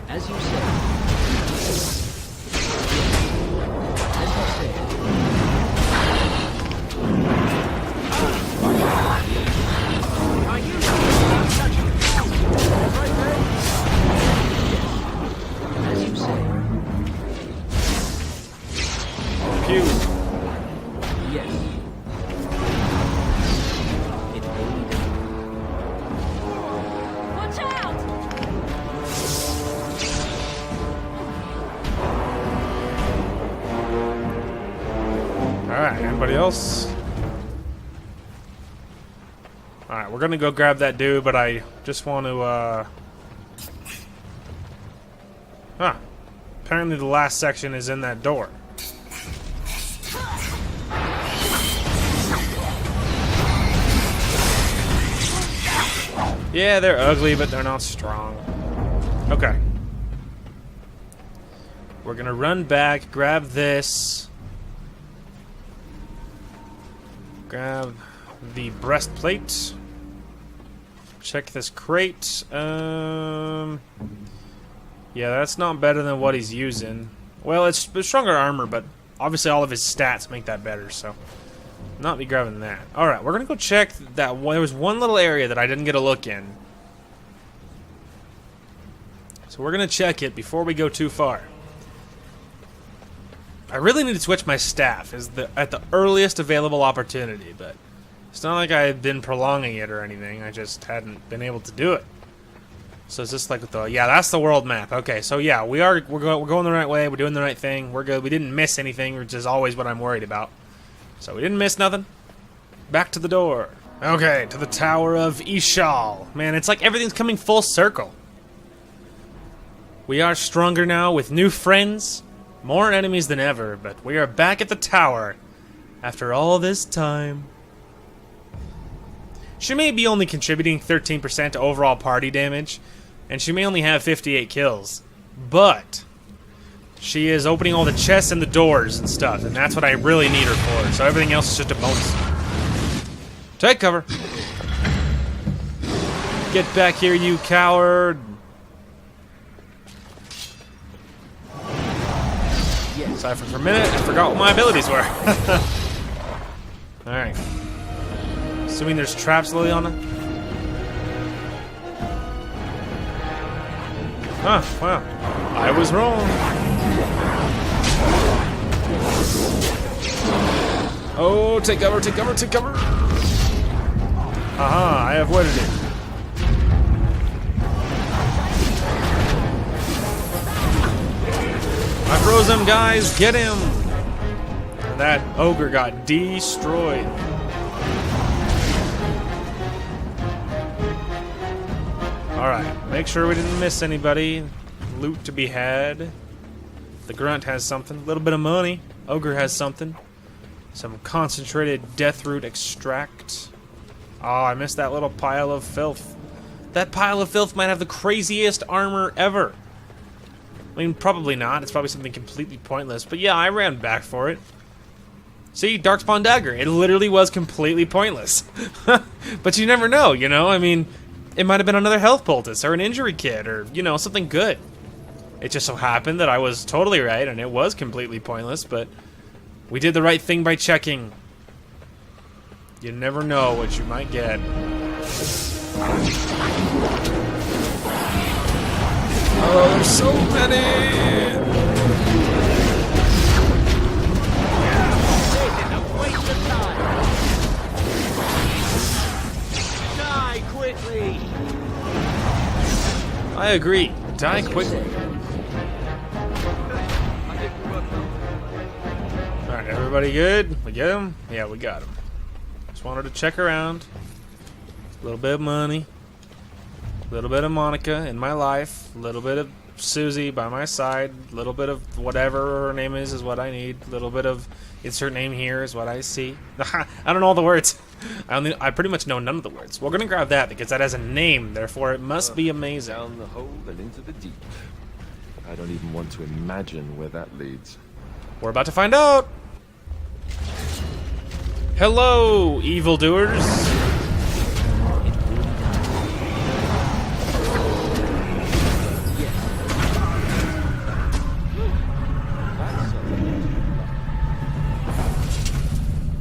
As you say. As you say. Are you As you say. Pew. Yes. It will be done. watch out! Alright, anybody else? Alright, we're gonna go grab that dude, but I just want to, Huh. Apparently the last section is in that door. Yeah, they're ugly, but they're not strong. Okay. We're gonna run back, grab this. Grab the breastplate. Check this crate. Yeah, that's not better than what he's using. Well, it's stronger armor, but obviously all of his stats make that better, so not be grabbing that. Alright, we're gonna go check that. There was one little area that I didn't get a look in. So we're gonna check it before we go too far. I really need to switch my staff at the earliest available opportunity, but it's not like I've been prolonging it or anything. I just hadn't been able to do it. So it's just like with the that's the world map. Okay, so yeah, we're going the right way. We're doing the right thing. We're good. We didn't miss anything, which is always what I'm worried about. So we didn't miss nothing. Back to the door. Okay, to the Tower of Shale. Man, it's like everything's coming full circle. We are stronger now with new friends. More enemies than ever, but we are back at the tower after all this time. She may be only contributing 13% to overall party damage, and she may only have 58 kills, but she is opening all the chests and the doors and stuff, and that's what I really need her for, so everything else is just a bonus. Take cover. Get back here, you coward. Aside from for a minute, I forgot what my abilities were. Alright. Assuming there's traps, Liliana? Huh, wow. I was wrong. Oh, take cover, take cover, take cover! Aha, I avoided it. I froze him, guys! Get him! And that ogre got destroyed. Alright, make sure we didn't miss anybody. Loot to be had. The grunt has something. A little bit of money. Ogre has something. Some concentrated deathroot extract. Oh, I missed that little pile of filth. That pile of filth might have the craziest armor ever. I mean, probably not. It's probably something completely pointless. But yeah, I ran back for it. See, Darkspawn dagger. It literally was completely pointless. But you never know, you know? I mean, it might have been another health poultice or an injury kit or, you know, something good. It just so happened that I was totally right and it was completely pointless, but we did the right thing by checking. You never know what you might get. Oh, there's so many! Don't waste the time. Die quickly. I agree. Die quickly. Alright, Everybody good? We get him? Yeah, we got him. Just wanted to check around. A little bit of money. A little bit of Monica in my life. A little bit of Susie by my side. A little bit of whatever her name is what I need. A little bit of insert name here is what I see. I don't know all the words. I pretty much know none of the words. We're gonna grab that because that has a name, therefore it must be amazing. Down the hole and into the deep. I don't even want to imagine where that leads. We're about to find out. Hello, evildoers.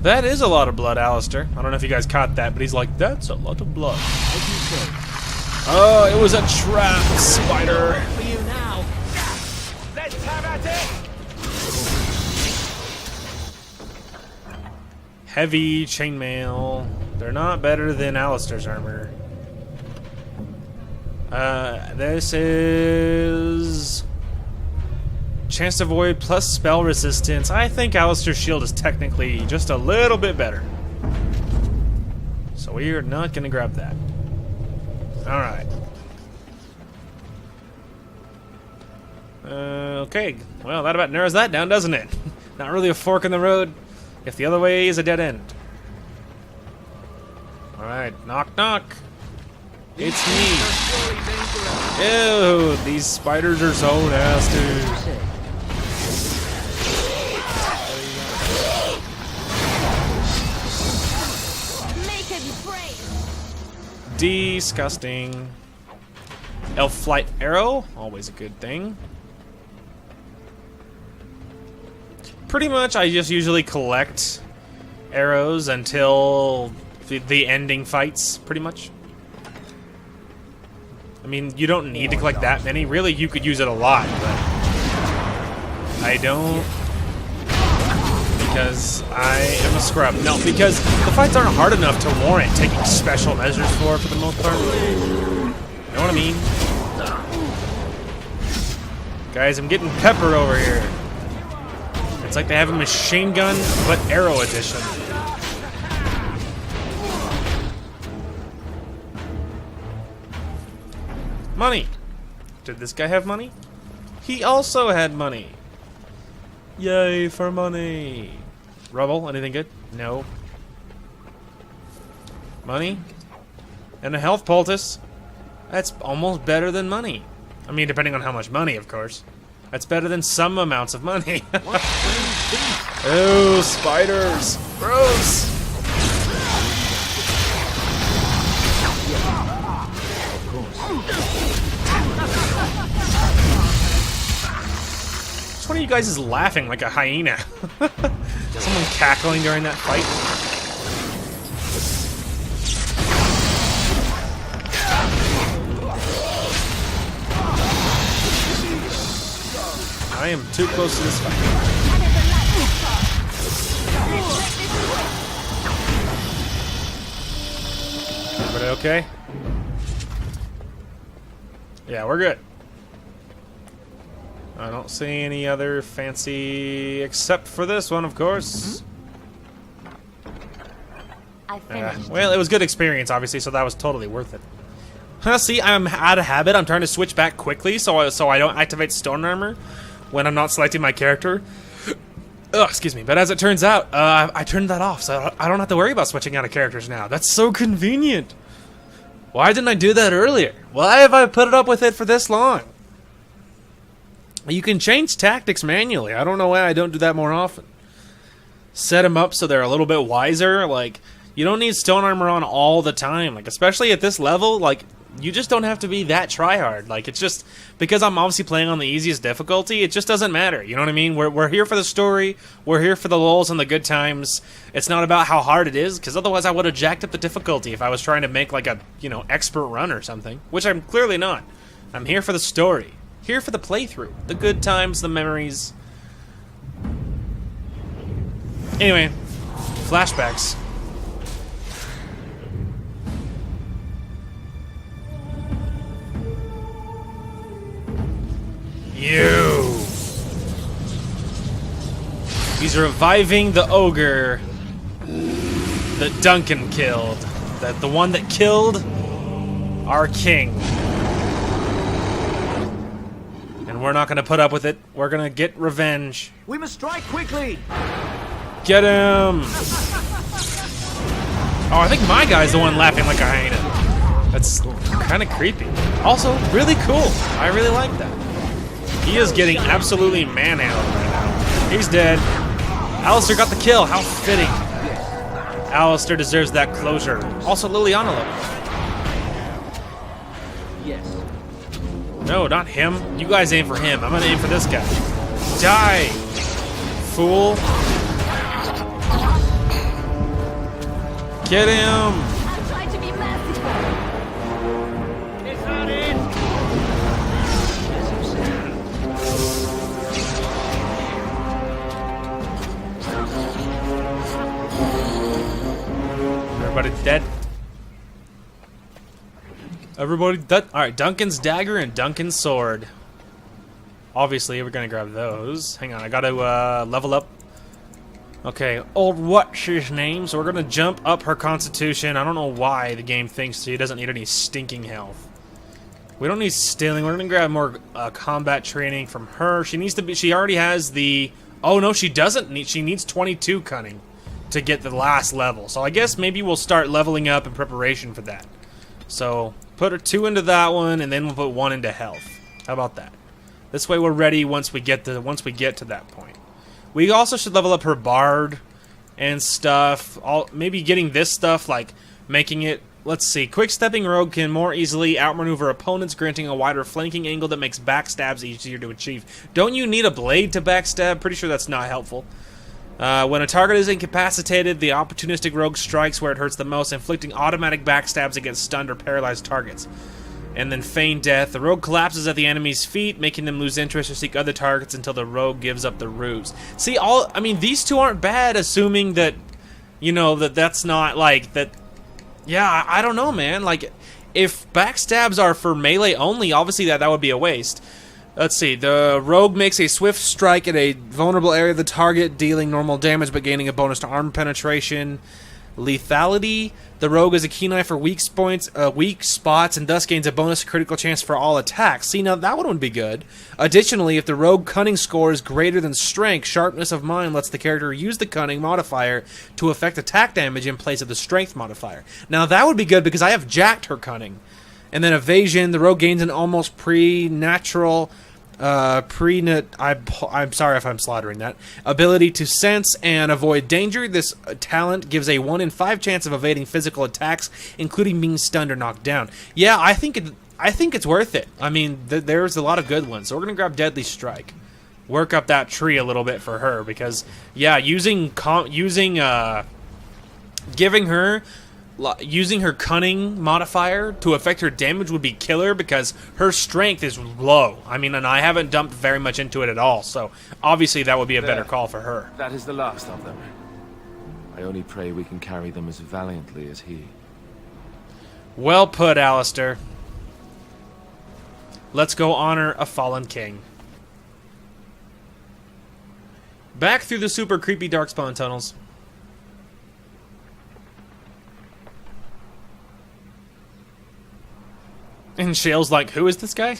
That is a lot of blood, Alistair. I don't know if you guys caught that, but he's like, that's a lot of blood. Oh, it was a trap, spider. For you now. Let's have at it. Heavy chainmail. They're not better than Alistair's armor. This is chance to avoid plus spell resistance. I think Alistair's shield is technically just a little bit better. So we are not going to grab that. Alright. Okay. Well, that about narrows that down, doesn't it? Not really a fork in the road, if the other way is a dead end. Alright. Knock, knock. It's me. Ew, these spiders are so nasty. Disgusting. Elf flight arrow, always a good thing. Pretty much, I just usually collect arrows until the ending fights, pretty much. I mean, you don't need to collect that many. Really, you could use it a lot, but I don't. Because I am a scrub. No, because the fights aren't hard enough to warrant taking special measures for the most part. You know what I mean? Guys, I'm getting pepper over here. It's like they have a machine gun, but arrow edition. Money. Did this guy have money? He also had money. Yay for money. Rubble, anything good? No. Money? And a health poultice? That's almost better than money. I mean, depending on how much money, of course. That's better than some amounts of money. Oh, spiders. Gross. One of you guys is laughing like a hyena. Someone cackling during that fight. I am too close to this fight. Everybody okay? Yeah, we're good. I don't see any other fancy, except for this one, of course. Well, it was good experience, obviously, so that was totally worth it. See, I'm out of habit. I'm trying to switch back quickly, so I don't activate stone armor when I'm not selecting my character. Ugh, excuse me. But as it turns out, I turned that off, so I don't have to worry about switching out of characters now. That's so convenient. Why didn't I do that earlier? Why have I put it up with it for this long? You can change tactics manually. I don't know why I don't do that more often. Set them up so they're a little bit wiser. Like, you don't need stone armor on all the time. Like, especially at this level, like, you just don't have to be that tryhard. Like, it's just, because I'm obviously playing on the easiest difficulty, it just doesn't matter. You know what I mean? We're here for the story. We're here for the lulz and the good times. It's not about how hard it is, because otherwise I would have jacked up the difficulty if I was trying to make, like, a, you know, expert run or something. Which I'm clearly not. I'm here for the story. Here for the playthrough. The good times, the memories. Anyway, flashbacks. You. He's reviving the ogre that Duncan killed. The one that killed our king. And we're not going to put up with it. We're going to get revenge. We must strike quickly. Get him! Oh, I think my guy's the one laughing like a hyena. That's kind of creepy. Also, really cool. I really like that. He is getting absolutely manhandled right now. He's dead. Alistair got the kill. How fitting. Alistair deserves that closure. Also, Liliana level. Yes. No, not him. You guys aim for him. I'm gonna aim for this guy. Die! Fool. Get him! I'm trying to be merciful. It's not in. As you said. Everybody dead. Everybody dead. Alright, Duncan's dagger and Duncan's sword. Obviously, we're gonna grab those. Hang on, I gotta level up. Okay, old what's his name? So we're gonna jump up her constitution. I don't know why the game thinks she doesn't need any stinking health. We don't need stealing. We're gonna grab more combat training from her. She needs to be. She already has the. Oh no, she doesn't need. She needs 22 cunning to get the last level. So I guess maybe we'll start leveling up in preparation for that. So put her 2 into that one, and then we'll put 1 into health. How about that? This way we're ready once we get to that point. We also should level up her bard and stuff. Maybe getting this stuff, like making it. Let's see. Quick stepping rogue can more easily outmaneuver opponents, granting a wider flanking angle that makes backstabs easier to achieve. Don't you need a blade to backstab? Pretty sure that's not helpful. When a target is incapacitated, the opportunistic rogue strikes where it hurts the most, inflicting automatic backstabs against stunned or paralyzed targets. And then feign death. The rogue collapses at the enemy's feet, making them lose interest or seek other targets until the rogue gives up the ruse. See, I mean, these two aren't bad, assuming that, you know, that's not like that. Yeah, I don't know, man. Like, if backstabs are for melee only, obviously that would be a waste. Let's see. The rogue makes a swift strike at a vulnerable area of the target, dealing normal damage but gaining a bonus to armor penetration. Lethality. The rogue is a keen eye for weak spots, and thus gains a bonus critical chance for all attacks. See, now that one would be good. Additionally, if the rogue cunning score is greater than strength, sharpness of mind lets the character use the cunning modifier to affect attack damage in place of the strength modifier. Now that would be good because I have jacked her cunning. And then evasion. The rogue gains an almost preternatural. I'm sorry if I'm slaughtering that. Ability to sense and avoid danger. This talent gives a 1 in 5 chance of evading physical attacks, including being stunned or knocked down. Yeah, I think it's worth it. I mean, there's a lot of good ones. So we're gonna grab Deadly Strike, work up that tree a little bit for her because yeah, using her cunning modifier to affect her damage would be killer because her strength is low. I mean, and I haven't dumped very much into it at all, so obviously that would be a better call for her. That is the last of them. I only pray we can carry them as valiantly as he. Well put, Alistair. Let's go honor a fallen king. Back through the super creepy Darkspawn tunnels. And Shale's like, who is this guy?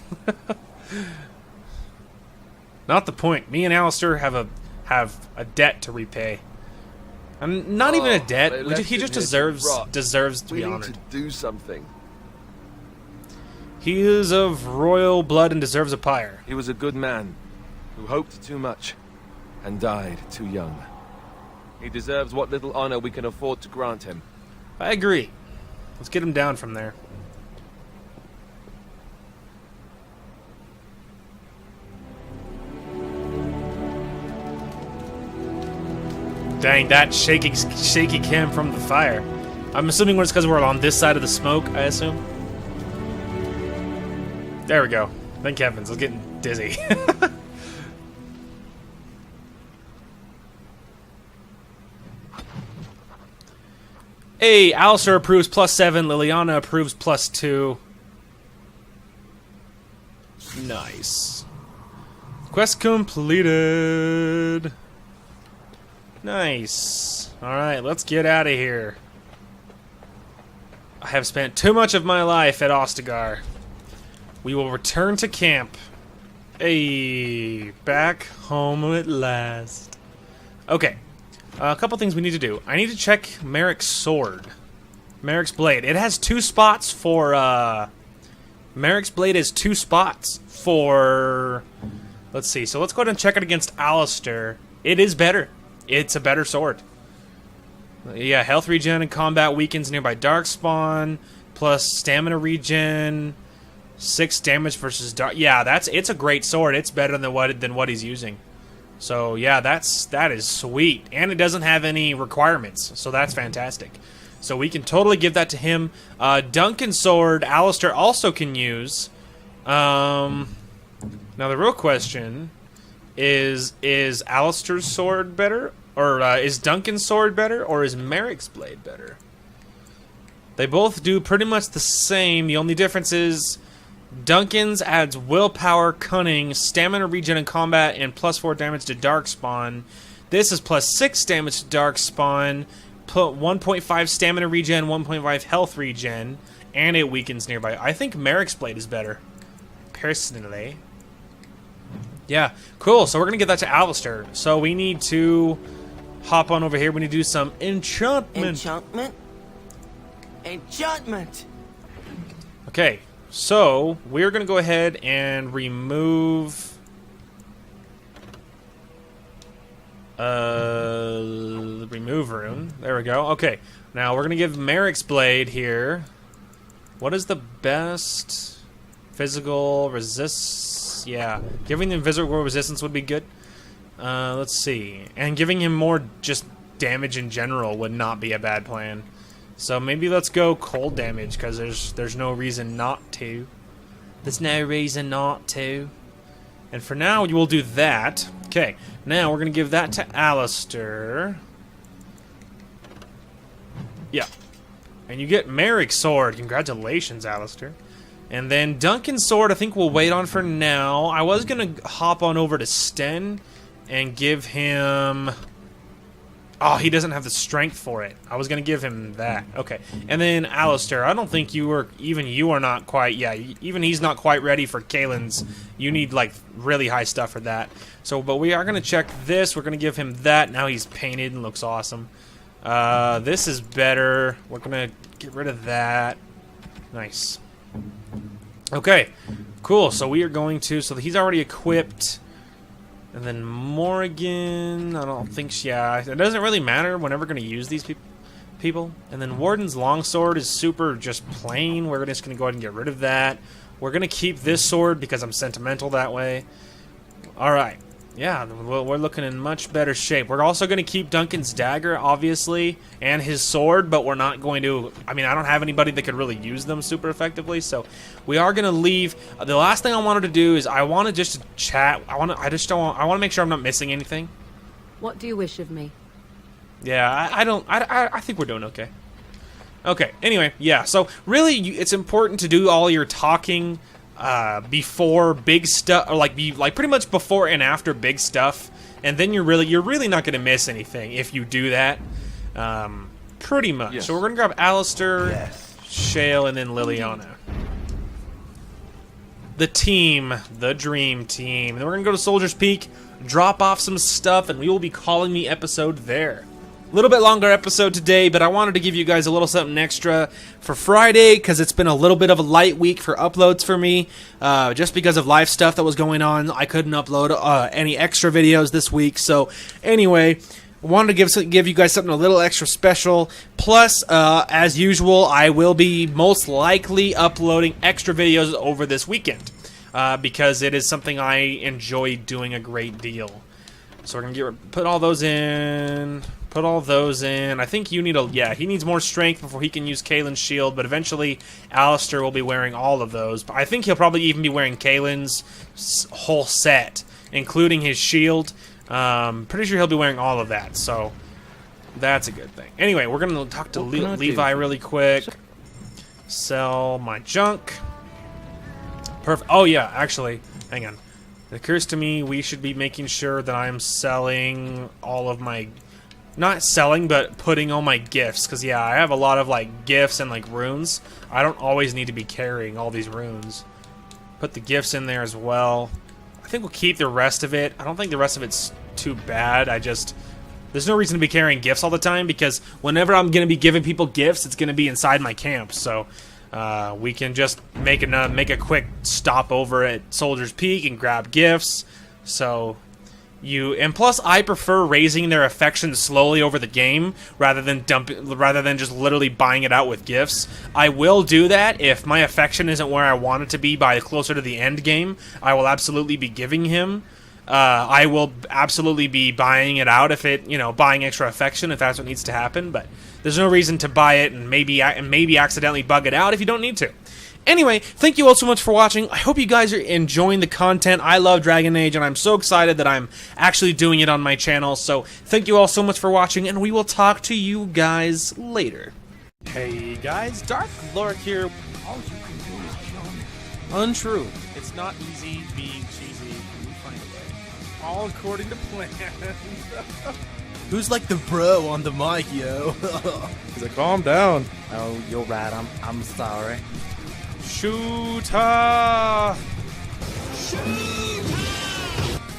Not the point. Me and Alistair have a debt to repay. And not even a debt. He just deserves to be honored. We need to do something. He is of royal blood and deserves a pyre. He was a good man who hoped too much and died too young. He deserves what little honor we can afford to grant him. I agree. Let's get him down from there. Dang, that shaky cam from the fire. I'm assuming it's because we're on this side of the smoke, I assume. There we go. Thank heavens, I was getting dizzy. Hey, Alistair approves +7, Liliana approves +2. Nice. Quest completed. Nice. Alright, let's get out of here. I have spent too much of my life at Ostagar. We will return to camp. Hey, back home at last. Okay, a couple things we need to do. I need to check Merrick's sword. Merrick's blade. It has 2 spots for, Merrick's blade has 2 spots for... Let's see, so let's go ahead and check it against Alistair. It is better. It's a better sword. Yeah, health regen and combat weakens nearby Darkspawn, plus stamina regen, 6 damage versus dark. Yeah, it's a great sword. It's better than what he's using. So yeah, that is sweet, and it doesn't have any requirements, so that's fantastic. So we can totally give that to him. Duncan's sword, Alistair also can use. Now the real question is Alistair's sword better? Or is Duncan's sword better, or is Merrick's blade better? They both do pretty much the same. The only difference is Duncan's adds willpower, cunning, stamina regen in combat, and plus 4 damage to Darkspawn. This is plus 6 damage to Darkspawn, 1.5 stamina regen, 1.5 health regen, and it weakens nearby. I think Merrick's blade is better, personally. Yeah, cool. So we're going to give that to Alistair. So we need to hop on over here. We need to do some enchantment. Enchantment? Enchantment! Okay, so we're going to go ahead and remove... the remove rune. There we go. Okay, now we're going to give Merrick's blade here. What is the best physical resist? Yeah, giving him physical resistance would be good. Let's see. And giving him more just damage in general would not be a bad plan. So maybe let's go cold damage, because there's no reason not to. There's no reason not to. And for now, you will do that. Okay, now we're going to give that to Alistair. Yeah. And you get Merrick's sword. Congratulations, Alistair. And then Duncan's sword, I think we'll wait on for now. I was going to hop on over to Sten and give him... Oh, he doesn't have the strength for it. I was going to give him that. Okay. And then Alistair, I don't think you are not quite... Yeah, even he's not quite ready for Kaelin's. You need, like, really high stuff for that. So, but we are going to check this. We're going to give him that. Now he's painted and looks awesome. This is better. We're going to get rid of that. Nice. Okay, cool. So we are going to... So he's already equipped. And then Morrigan... I don't think... Yeah, it doesn't really matter when we're going to use these people. And then Warden's longsword is super just plain. We're just going to go ahead and get rid of that. We're going to keep this sword because I'm sentimental that way. Alright. Yeah, we're looking in much better shape. We're also going to keep Duncan's dagger, obviously, and his sword, but we're not going to... I mean, I don't have anybody that could really use them super effectively, so we are going to leave. The last thing I wanted to do is I wanted just to chat. I want to make sure I'm not missing anything. What do you wish of me? Yeah, I think we're doing okay. Okay, anyway, yeah, so really it's important to do all your talking before big stuff, or like pretty much before and after big stuff, and then you're really not going to miss anything if you do that. Pretty much. Yes. So we're going to grab Alistair, Shale, and then Liliana. The team, the dream team. Then we're going to go to Soldier's Peak, drop off some stuff, and we will be calling the episode there. A little bit longer episode today, but I wanted to give you guys a little something extra for Friday, because it's been a little bit of a light week for uploads for me. Just because of life stuff that was going on, I couldn't upload any extra videos this week. So anyway, I wanted to give you guys something a little extra special. Plus, as usual, I will be most likely uploading extra videos over this weekend, because it is something I enjoy doing a great deal. So we're going to put all those in... Put all those in. I think you need he needs more strength before he can use Kaelin's shield, but eventually Alistair will be wearing all of those. But I think he'll probably even be wearing Kaelin's whole set, including his shield. Pretty sure he'll be wearing all of that, so that's a good thing. Anyway, we're going to talk to Levi really quick. Sell my junk. Perfect. Oh, yeah, actually, hang on. It occurs to me we should be making sure that I'm selling all of my not selling, but putting all my gifts. Because, yeah, I have a lot of, like, gifts and, like, runes. I don't always need to be carrying all these runes. Put the gifts in there as well. I think we'll keep the rest of it. I don't think the rest of it's too bad. There's no reason to be carrying gifts all the time, because whenever I'm going to be giving people gifts, it's going to be inside my camp. So we can just make a quick stop over at Soldier's Peak and grab gifts. So and plus I prefer raising their affection slowly over the game rather than just literally buying it out with gifts. I will do that if my affection isn't where I want it to be by closer to the end game. I will absolutely be giving him. I will absolutely be buying it out if buying extra affection if that's what needs to happen. But there's no reason to buy it and maybe accidentally bug it out if you don't need to. Anyway, thank you all so much for watching. I hope you guys are enjoying the content. I love Dragon Age, and I'm so excited that I'm actually doing it on my channel. So thank you all so much for watching, and we will talk to you guys later. Hey guys, Dark Lord here. All you can do is kill me. Untrue. It's not easy being cheesy. We find a way. All according to plan. Who's like the bro on the mic, yo? He's like, calm down. Oh, you're right. I'm sorry. Shooter!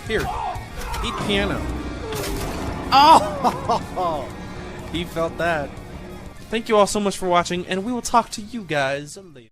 Here, eat piano. Oh! He felt that. Thank you all so much for watching, and we will talk to you guys later.